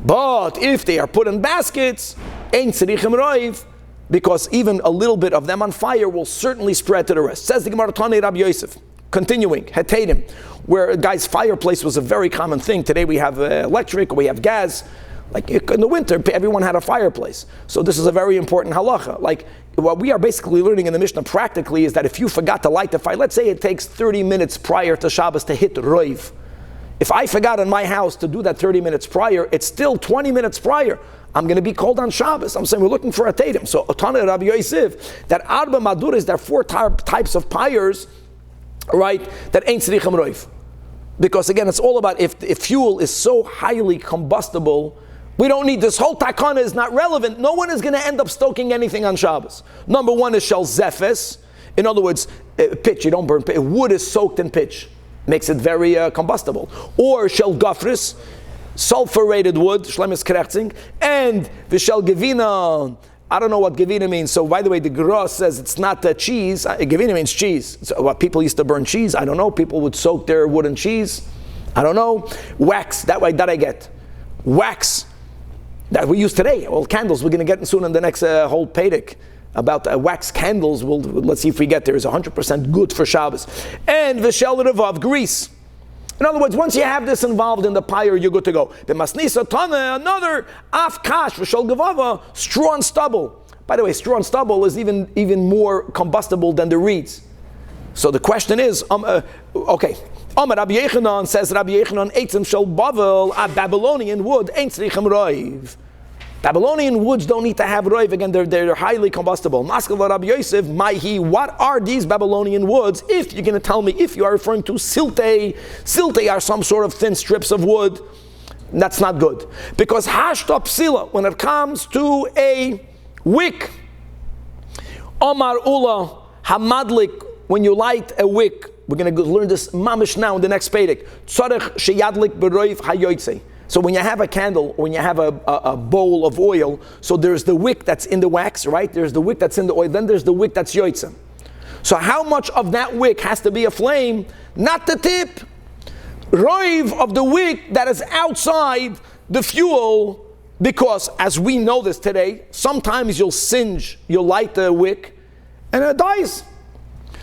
But if they are put in baskets, ain't tzrichim roiv, because even a little bit of them on fire will certainly spread to the rest. Says the Gemara Tanei Rabbi Yosef. Continuing, Hetedim, where a guy's fireplace was a very common thing. Today we have electric, we have gas. Like in the winter, everyone had a fireplace. So this is a very important halacha. Like what we are basically learning in the Mishnah practically is that if you forgot to light the fire, let's say it takes 30 minutes prior to Shabbos to hit Roiv. If I forgot in my house to do that 30 minutes prior, it's still 20 minutes prior. I'm going to be called on Shabbos. I'm saying we're looking for a tatum. So Otana Rabbi Yosef, that Arba Maduris, there are 4 types of pyres, right, that ain't tzrichim roiv. Because again, it's all about if fuel is so highly combustible, we don't need this whole takana is not relevant. No one is going to end up stoking anything on Shabbos. Number 1 is shel zefes. In other words, pitch, you don't burn pitch. Wood is soaked in pitch. Makes it very combustible. Or shel gafris, sulfurated wood, shlemis kerechtzing, and v'shel gevina. I don't know what gevina means. So by the way, the Gra says it's not cheese. Gevina means cheese. So what people used to burn cheese? I don't know. People would soak their wood in cheese. I don't know. Wax, that I get. Wax that we use today. Well, candles, we're going to get soon in the next whole Pedic about wax candles. Let's see if we get there. Is 100% good for Shabbos. And v'shel revav, grease. In other words, once you have this involved in the pyre, you're good to go. The masnisa tana, another afkash v'shel gevava, straw and stubble. By the way, straw and stubble is even more combustible than the reeds. So the question is, okay. Rabbi Yechanan says, Rabbi Yechanan, eitzim shel bavel, a Babylonian wood, ain't tzrichim roiv. Babylonian woods don't need to have roiv. Again, they're highly combustible. Maskal Rabbi Yosef, Maihi, what are these Babylonian woods? If you're going to tell me, if you are referring to silte are some sort of thin strips of wood, that's not good. Because hashta psila, when it comes to a wick, Omar Ula, Hamadlik, when you light a wick, we're going to learn this mamish now in the next Pedic. Tzarech sheyadlik b'roiv hayoytze. So when you have a candle, when you have a bowl of oil, so there's the wick that's in the wax, right? There's the wick that's in the oil, then there's the wick that's yoytze. So how much of that wick has to be a flame? Not the tip. Roiv of the wick that is outside the fuel, because as we know this today, sometimes you'll light the wick, and it dies.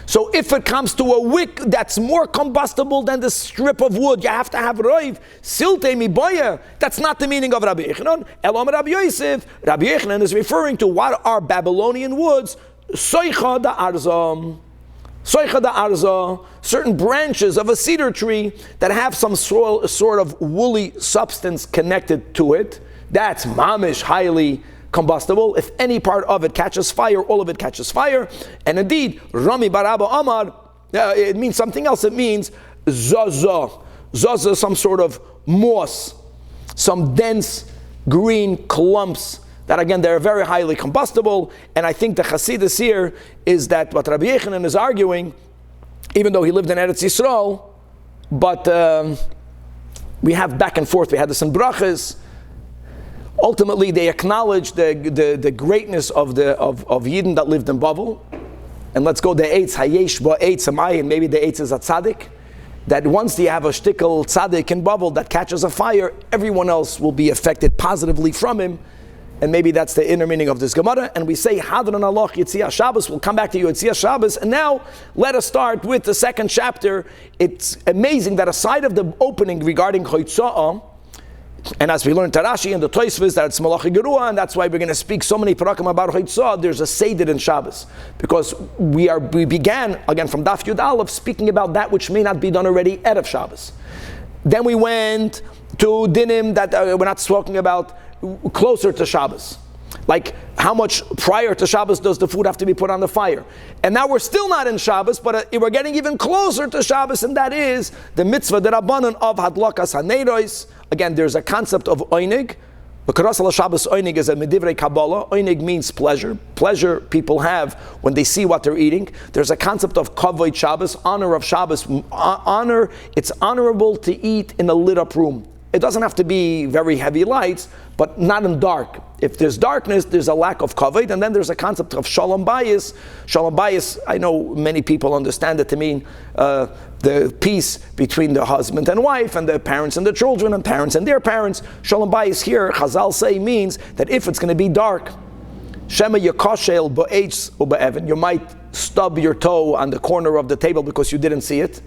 So if it comes to a wick that's more combustible than the strip of wood, you have to have roiv. Silte miboya. That's not the meaning of Rabbi Yechanan. Elam Rabbi Yosef. Rabbi Yechanan is referring to what are Babylonian woods. Soicha da arza. Soicha da arza. Certain branches of a cedar tree that have some sort of woolly substance connected to it. That's mamish, highly combustible. If any part of it catches fire, all of it catches fire. And indeed, Rami Baraba Amar, it means something else. It means zaza. Zaza, some sort of moss, some dense green clumps that again, they're very highly combustible. And I think the Chassidus here is that what Rabbi Yechanan is arguing, even though he lived in Eretz Yisrael, but we have back and forth. We had this in Brachas. Ultimately, they acknowledge the greatness of Yidden that lived in Bavel. And let's go the Eitz Hayesh Ba Eitz Amay, and maybe the Eitz is a tzaddik. That once you have a shtickle tzaddik in Bavel that catches a fire, everyone else will be affected positively from him. And maybe that's the inner meaning of this Gemara. And we say Hadran Allah Yitziyah Shabbos. We'll come back to you Yitziyah Shabbos. And now let us start with the second chapter. It's amazing that aside of the opening regarding Choitza'ah, and as we learned Tarashi and the Tosfos, that it's Malachi Gerua, and that's why we're going to speak so many parakim about Choitzah. There's a Seder in Shabbos, because we began again from Daf Yud Aleph speaking about that which may not be done already out of Shabbos. Then we went to dinim that we're not talking about closer to Shabbos, like how much prior to Shabbos does the food have to be put on the fire. And now we're still not in Shabbos, but we're getting even closer to Shabbos, and that is the mitzvah, the rabbanon of hadlakas haneiros. Again, there's a concept of oinig. The Karas al Shabbos oinig is a medivrei Kabbalah. Oinig means pleasure. Pleasure people have when they see what they're eating. There's a concept of kavod Shabbos, honor of Shabbos. Honor, it's honorable to eat in a lit up room. It doesn't have to be very heavy lights, but not in dark. If there's darkness, there's a lack of kavod, and then there's a concept of shalom bayis. Shalom bayis, I know many people understand it to mean the peace between the husband and wife, and the parents and the children, and parents and their parents. Shalom bayis here, Chazal say, means that if it's going to be dark, Shema yakashel ba'etz u'ba'evan, you might stub your toe on the corner of the table because you didn't see it,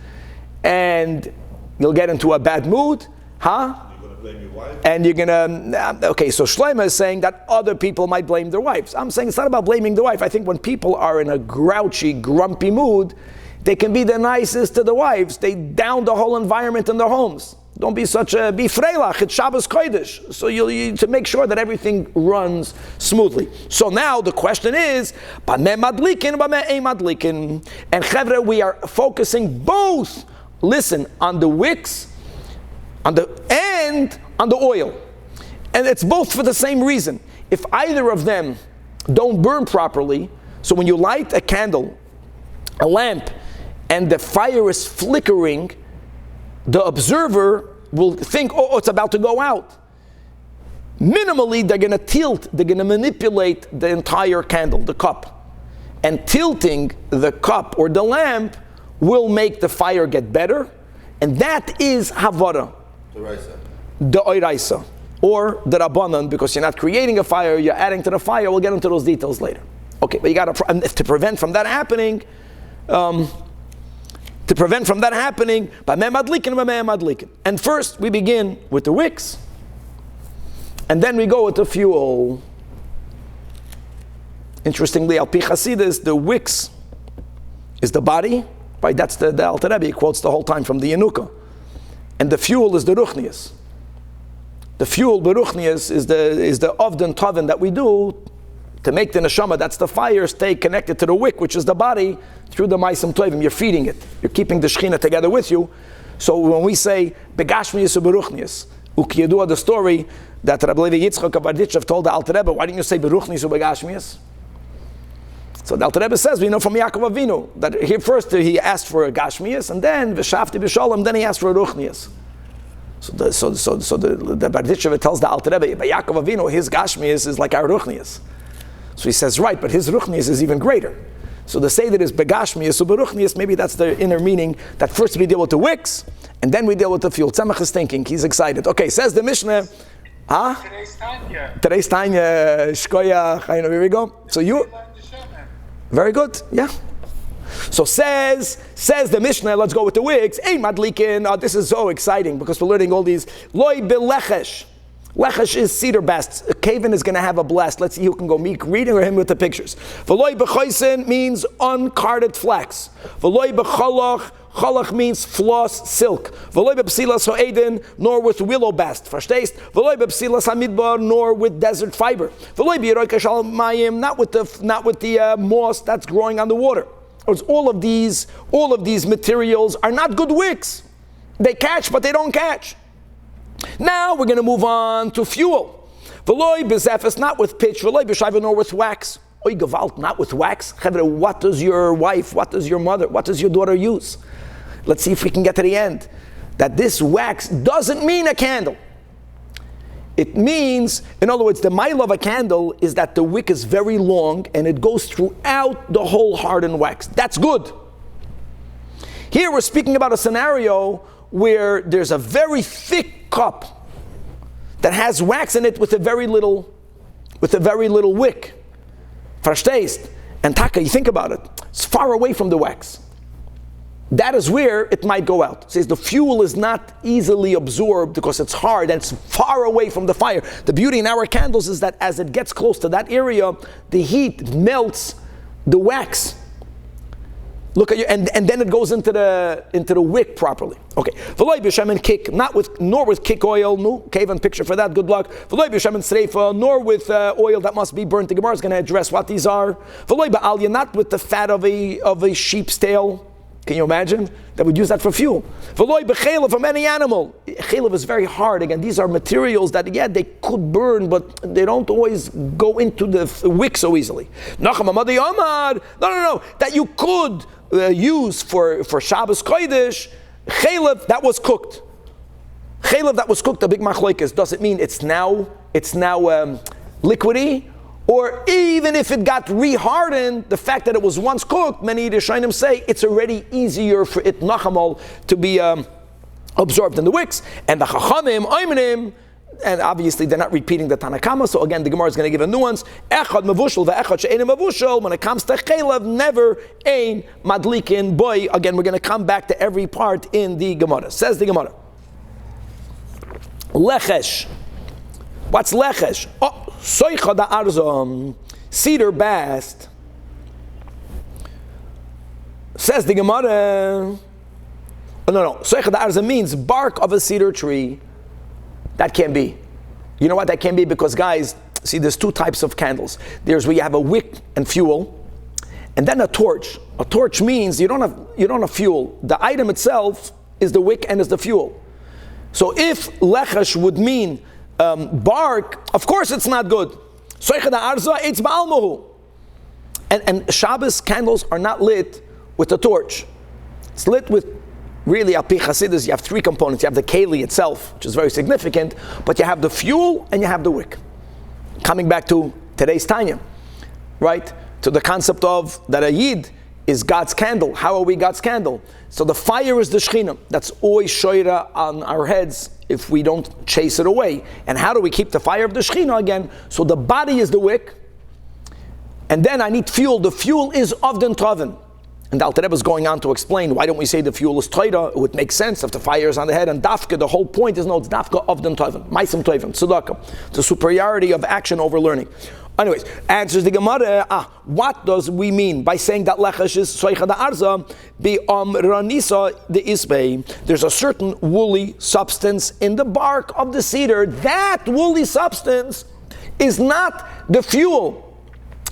and you'll get into a bad mood. Huh? You're going to blame your wife? And you're going to, okay, so Shlomo is saying that other people might blame their wives. I'm saying it's not about blaming the wife. I think when people are in a grouchy, grumpy mood, they can be the nicest to the wives. They down the whole environment in their homes. Don't be such a, be freilach, it's Shabbos Kodesh. So you to make sure that everything runs smoothly. So now the question is, Bameh madlikin, bameh ein madlikin. And Chevre, we are focusing both, listen, on the wicks, on the oil. And it's both for the same reason. If either of them don't burn properly, so when you light a candle, a lamp, and the fire is flickering, the observer will think, oh, it's about to go out. Minimally, they're going to tilt, they're going to manipulate the entire candle, the cup. And tilting the cup or the lamp will make the fire get better. And that is Havara. The Oiraisa, or the Rabbanan, because you're not creating a fire, you're adding to the fire. We'll get into those details later. Okay, but you got to prevent from that happening. By madlikin. And first we begin with the wicks, and then we go with the fuel. Interestingly, al pi Chasidus, the wicks is the body. Right, that's the Alter Rebbe. He quotes the whole time from the Yenuka. And the fuel is the ruchnius. The fuel, beruchnius, is the ovden tovin that we do to make the neshama, that's the fire, stay connected to the wick, which is the body, through the ma'asem tovim. You're feeding it. You're keeping the shechina together with you. So when we say begashmius uberuchnius, ukiyadua, the story that Rabbi Levi Yitzchak of Barditchev told the Alter Rebbe, why didn't you say beruchnius ubegashmius? So the Alter Rebbe says, we know from Yaakov Avinu that here first he asked for a gashmias, and then v'shafti b'shalom, then he asked for a ruchnias. So the Barditchev tells the Alter Rebbe, by Yaakov Avinu, his gashmias is like our ruchnias. So he says, right, but his ruchnias is even greater. So the say that is begashmias uberuchnias, maybe that's the inner meaning that first we deal with the wicks, and then we deal with the fuel. Tzemach is thinking, he's excited. Okay, says the Mishnah. Today's Tanya. Today's Tanya, Shkoya, here we go. So you. Very good, yeah. So says the Mishnah, let's go with the wicks. Ein madlikin, this is so exciting because we're learning all these. Loi belechesh. Lechesh is cedar bast. Kavan is going to have a blast. Let's see who can go meek reading or him with the pictures. V'loi b'choisen means uncarded flax. V'loi b'cholach, cholach means floss silk. V'loi b'psilas ho'eden, nor with willow bast. Verstehst? V'loi b'psilas hamidbar, nor with desert fiber. V'loi b'yiroi kashal mayim, not with the moss that's growing on the water. All of these materials are not good wicks. They catch, but they don't catch. Now we're going to move on to fuel. V'loi b'zefes, not with pitch. V'loi b'shayva, nor with wax. Oy gevalt, not with wax. Chevre, what does your wife, what does your mother, what does your daughter use? Let's see if we can get to the end. That this wax doesn't mean a candle. It means, in other words, the mile of a candle is that the wick is very long and it goes throughout the whole hardened wax. That's good. Here we're speaking about a scenario where there's a very thick cup that has wax in it with a very little wick. Verstehst? And taka, you think about it, it's far away from the wax. That is where it might go out. It says the fuel is not easily absorbed because it's hard and it's far away from the fire. The beauty in our candles is that as it gets close to that area, the heat melts the wax. Look at you, and then it goes into the wick properly. Okay. V'loi b'shemen kick, nor with kick oil. No, Kavan picture for that. Good luck. V'loi b'shemen sreifa, nor with oil that must be burnt. The Gemara is going to address what these are. V'loi ba'alya, not with the fat of a sheep's tail. Can you imagine? That would use that for fuel. V'loi b'chelev, from any animal. Chelev is very hard. Again, these are materials that, yeah, they could burn, but they don't always go into the wick so easily. Nacham amadi amar. No. That you could use for Shabbos Kodesh, chelev that was cooked. Chaylev that was cooked, a big machlokes, does it mean it's now liquidy? Or even if it got rehardened, the fact that it was once cooked, many Rishonim say it's already easier for it nachamal to be absorbed in the wicks. And the Chachamim, Oimenim, and obviously they're not repeating the Tanakama, so again the Gemara is going to give a nuance. Echad mavushal ve'echad she'enim mavushal. When it comes to chaylev, never ein madlikin boy. Again, we're going to come back to every part in the Gemara. Says the Gemara. Lechesh. What's lechesh? Oh, soicha da arzom, cedar bast. Says the Gemara. Oh, no. Soicha da arzom means bark of a cedar tree. That can't be. You know what that can't be? Because guys, see, there's two types of candles. There's where you have a wick and fuel, and then a torch. A torch means you don't have fuel. The item itself is the wick and is the fuel. So if lechesh would mean bark, of course it's not good. And Shabbos candles are not lit with a torch. It's lit with, really, Al Pi Chasidus, you have three components. You have the keli itself, which is very significant, but you have the fuel and you have the wick. Coming back to today's Tanya, right? To the concept of that a Yid is God's candle. How are we God's candle? So the fire is the Shekhinah. That's always shoyra on our heads if we don't chase it away. And how do we keep the fire of the Shekhinah again? So the body is the wick, and then I need fuel. The fuel is Avden Tovin. And the Alter Rebbe is going on to explain, why don't we say the fuel is Torah? It would make sense if the fire is on the head. And Dafka, the whole point is, no, it's Dafka of them Tovim, Maisim Tovim, Tzedakah, the superiority of action over learning. Anyways, answers the Gemara, what does we mean by saying that Lechesh is Soicha da Arza, be Ranisa the Isbei? There's a certain woolly substance in the bark of the cedar. That woolly substance is not the fuel.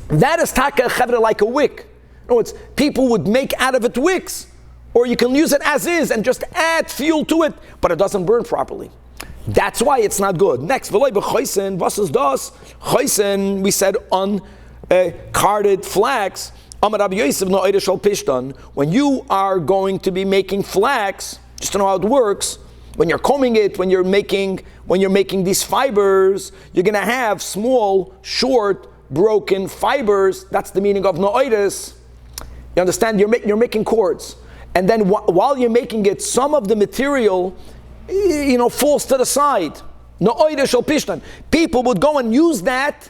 That is taka chevra, like a wick. In other words, people would make out of it wicks, or you can use it as is and just add fuel to it, but it doesn't burn properly. That's why it's not good. Next, we said on carded flax. When you are going to be making flax, just to know how it works, when you're combing it, when you're making these fibers, you're going to have small, short, broken fibers. That's the meaning of no'oidus. You understand? You're making cords, and then while you're making it, some of the material, falls to the side. People would go and use that,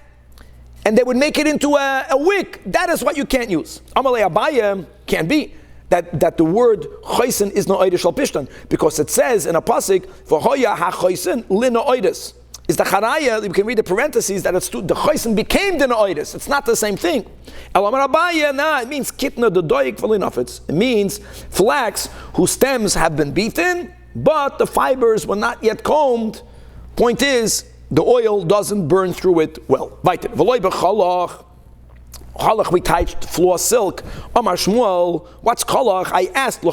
and they would make it into a wick. That is what you can't use. Amalei Abaye can't be that the word choisen is no'oidus shel pishtan, because it says in a pasuk v'hoya ha-choisen li no'oidus. Is the charaya, you can read the parentheses, that it's the choisen became the no'oidus. It's not the same thing. It means kitna the doik v'linafetz. It means flax whose stems have been beaten, but the fibers were not yet combed. Point is, the oil doesn't burn through it well. Weiter. V'loi b'chalach. Chalach, we tied floor silk. Amar Shmuel, what's chalach? I asked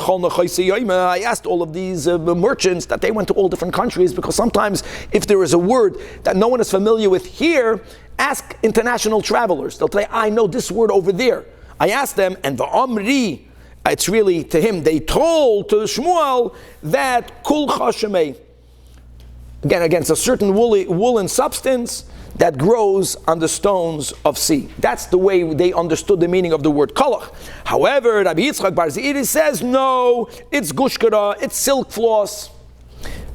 all of these merchants that they went to all different countries, because sometimes if there is a word that no one is familiar with here, ask international travelers. They'll say, I know this word over there. I asked them, and the Amri, it's really to him, they told to Shmuel that kul chashemei. Again, it's a certain woolen substance that grows on the stones of sea. That's the way they understood the meaning of the word kolach. However, Rabbi Yitzchak Bar Zeiri says, no, it's gushkara, it's silk floss.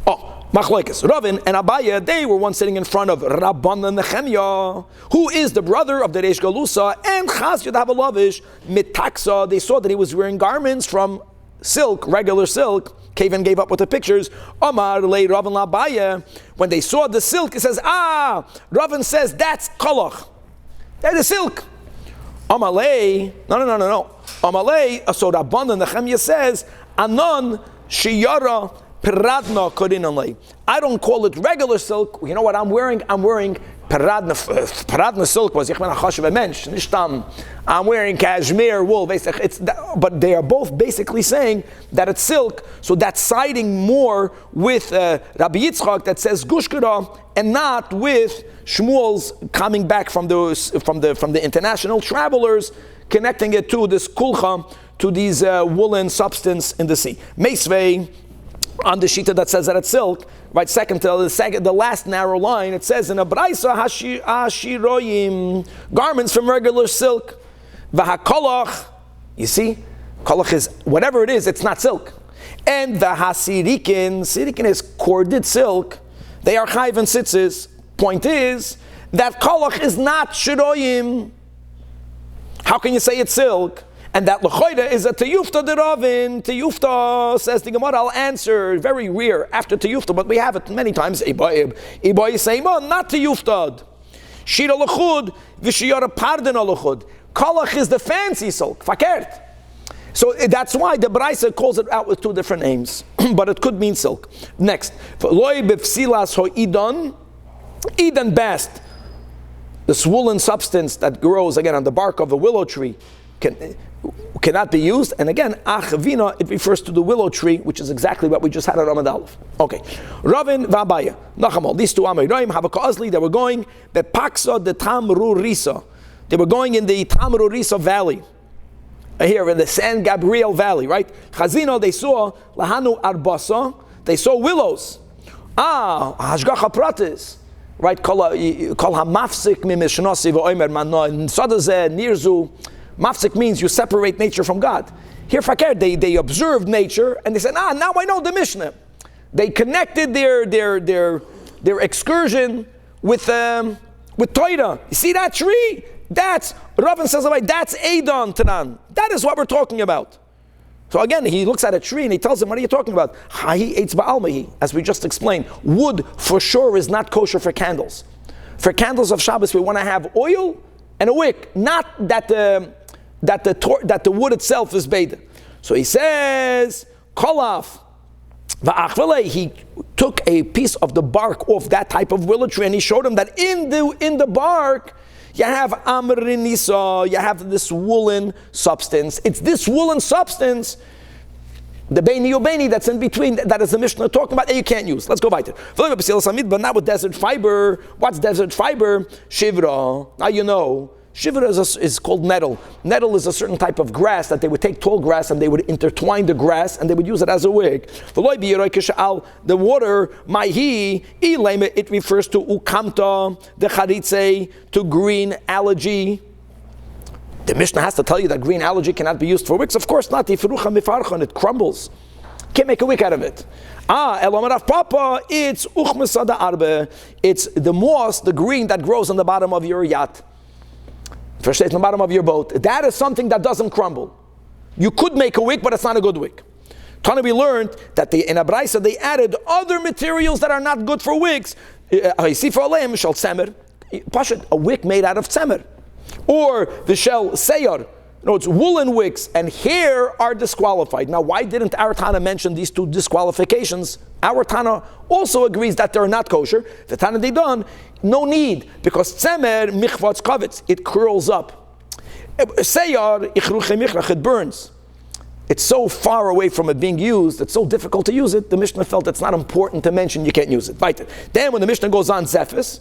Machlokes. Ravin and Abaye, they were once sitting in front of Rabban Nechemia, who is the brother of the Reish Galusa, and Chaz Yud Havalavish, Mitaksa. They saw that he was wearing garments from silk, regular silk. Kavan gave up with the pictures. Omar lay Ravin Abaye. When they saw the silk, it says, Ravin says that's kolach. That is silk. Amalei, no. Amalei, so Rabban Nechemia says, Anon shiyara Peradna korinalei. I don't call it regular silk. You know what I'm wearing? I'm wearing peradna. Peradna silk was I'm wearing cashmere wool. But they are both basically saying that it's silk. So that's siding more with Rabbi Yitzchak that says gushkara, and not with Shmuel's coming back from the international travelers, connecting it to this kulcha, to these woolen substance in the sea. Meisvei. on the shita that says that it's silk, right? The last narrow line, it says in a braisa hashiroyim, garments from regular silk. V'hakolach, you see, kolach is whatever it is, it's not silk. And the sirikin is corded silk. They are chayv and tzitzis. Point is that kolach is not shiroyim. How can you say it's silk? And that l'choida is a teyufta deravin. Teyufta, says the Gemara, I'll answer, very rare after teyufta, but we have it many times. Iboy seima, not teyuftad. Shira l'chud, v'shiyara pardon l'chud. Kolach is the fancy silk, fakert. So that's why the Braisa calls it out with two different names, but it could mean silk. Next, loy b'fsilas ho'idon, Eden best, the swollen substance that grows again on the bark of a willow tree, cannot be used. And again, achvina, it refers to the willow tree, which is exactly what we just had at Amud Aleph. Okay. Ravin v'Abaya, Nachamol, these two Amoraim have a Ka'azli, they were going Bepaksa de Tamru Risa. They were going in the Tamru Risa Valley. Here in the San Gabriel Valley, right? Chazino, they saw Lahanu Arbasa, they saw willows. Hashgacha Pratis. Right? Kol ha-mafsik mimishnosi v'oimer mano. In Sadazeh, Nirzu, mafsik means you separate nature from God. Here, Fakir, they observed nature and they said, now I know the Mishnah. They connected their excursion with Torah. You see that tree? That's, Ravin says, that's Adon Tanan. That is what we're talking about. So again, he looks at a tree and he tells him, what are you talking about? Hahi eitz ba'almahi, as we just explained. Wood, for sure, is not kosher for candles. For candles of Shabbos, we want to have oil and a wick, not that the wood itself is bathed. So he says, kolaf, va'achvele, he took a piece of the bark off that type of willow tree and he showed him that in the bark, you have amrinisa, you have this woolen substance. It's this woolen substance, the beini ubeini that's in between, that is the Mishnah talking about, that you can't use. Let's go weiter. But not with desert fiber. What's desert fiber? Shivra. Now you know. Shivra is called nettle. Nettle is a certain type of grass that they would take tall grass and they would intertwine the grass and they would use it as a wig. The water, it refers to ukamta, the charitze, to green algae. The Mishnah has to tell you that green algae cannot be used for wicks. Of course not. It crumbles. Can't make a wick out of it. Papa, it's uchmasada arbe. It's the moss, the green that grows on the bottom of your yacht. First, it's on the bottom of your boat. That is something that doesn't crumble. You could make a wick, but it's not a good wick. Tana, we learned that in a braisa they added other materials that are not good for wicks. A wick made out of tzemer, or the shell seyar. No, it's woolen wicks and hair are disqualified. Now, why didn't our Tana mention these two disqualifications? Our Tana also agrees that they're not kosher. The Tana they done, no need, because tzemer michvatz kavitz, it curls up. Seyar ichruche michrach, it burns. It's so far away from it being used, it's so difficult to use it, the Mishnah felt it's not important to mention, you can't use it. Right. Then when the Mishnah goes on Zephis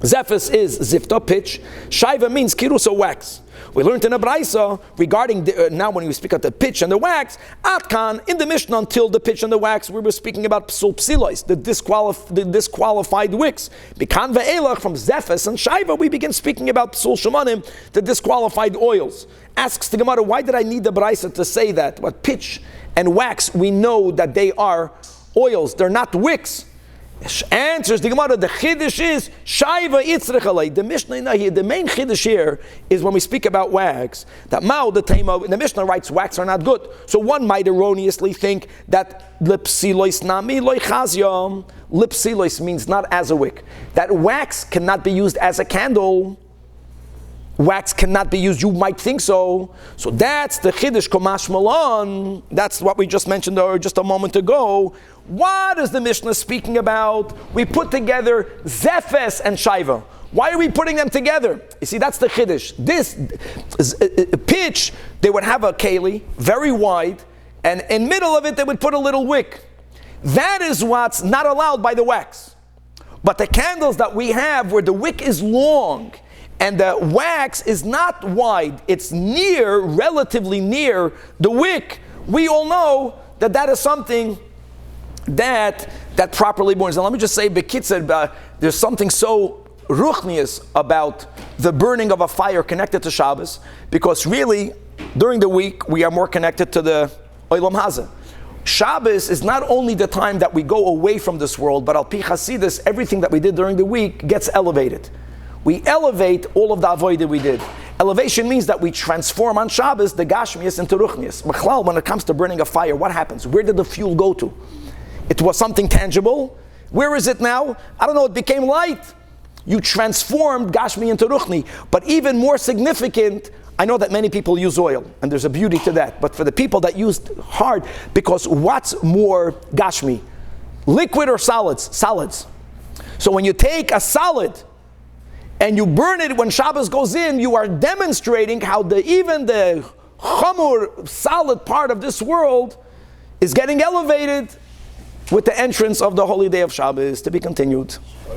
is zifta, pitch. Shaiva means kirusa, wax. We learned in a braisa regarding now when we speak of the pitch and the wax, atkan in the Mishnah until the pitch and the wax we were speaking about psul psilois, the disqualified wicks. Bikan ve'elach from Zephis and Shaiva we begin speaking about psul shemanim, the disqualified oils. Asks the Gemara, why did I need the braisa to say that? What pitch and wax we know that they are oils, they're not wicks. Answers the Gemara, the chiddush is shaiva itzrechalei. The Mishnah here, the main chiddush here is when we speak about wax. That the tema, the Mishnah writes wax are not good. So one might erroneously think that lipsilois nami loy chazyam. Lipsilois means not as a wick. That wax cannot be used as a candle. Wax cannot be used, you might think so. So that's the chiddush komash malon. That's what we just mentioned just a moment ago. What is the Mishnah speaking about? We put together Zephes and Shaiva. Why are we putting them together? You see, that's the chiddush. This pitch, they would have a keli, very wide, and in middle of it they would put a little wick. That is what's not allowed by the wax. But the candles that we have where the wick is long, and the wax is not wide, it's relatively near the wick, we all know that is something that properly burns. And let me just say, Bekitzur, there's something so ruchnius about the burning of a fire connected to Shabbos, because really, during the week, we are more connected to the Olam Hazeh. Shabbos is not only the time that we go away from this world, but al pi Chasidus, everything that we did during the week gets elevated. We elevate all of the avodah that we did. Elevation means that we transform on Shabbos the Gashmias into Ruchnias. Machlal, when it comes to burning a fire, what happens? Where did the fuel go to? It was something tangible. Where is it now? I don't know, it became light. You transformed Gashmi into Ruchni. But even more significant, I know that many people use oil, and there's a beauty to that. But for the people that used hard, because what's more Gashmi? Liquid or solids? Solids. So when you take a solid and you burn it when Shabbos goes in, you are demonstrating how even the chamur, solid part of this world is getting elevated with the entrance of the holy day of Shabbos, to be continued.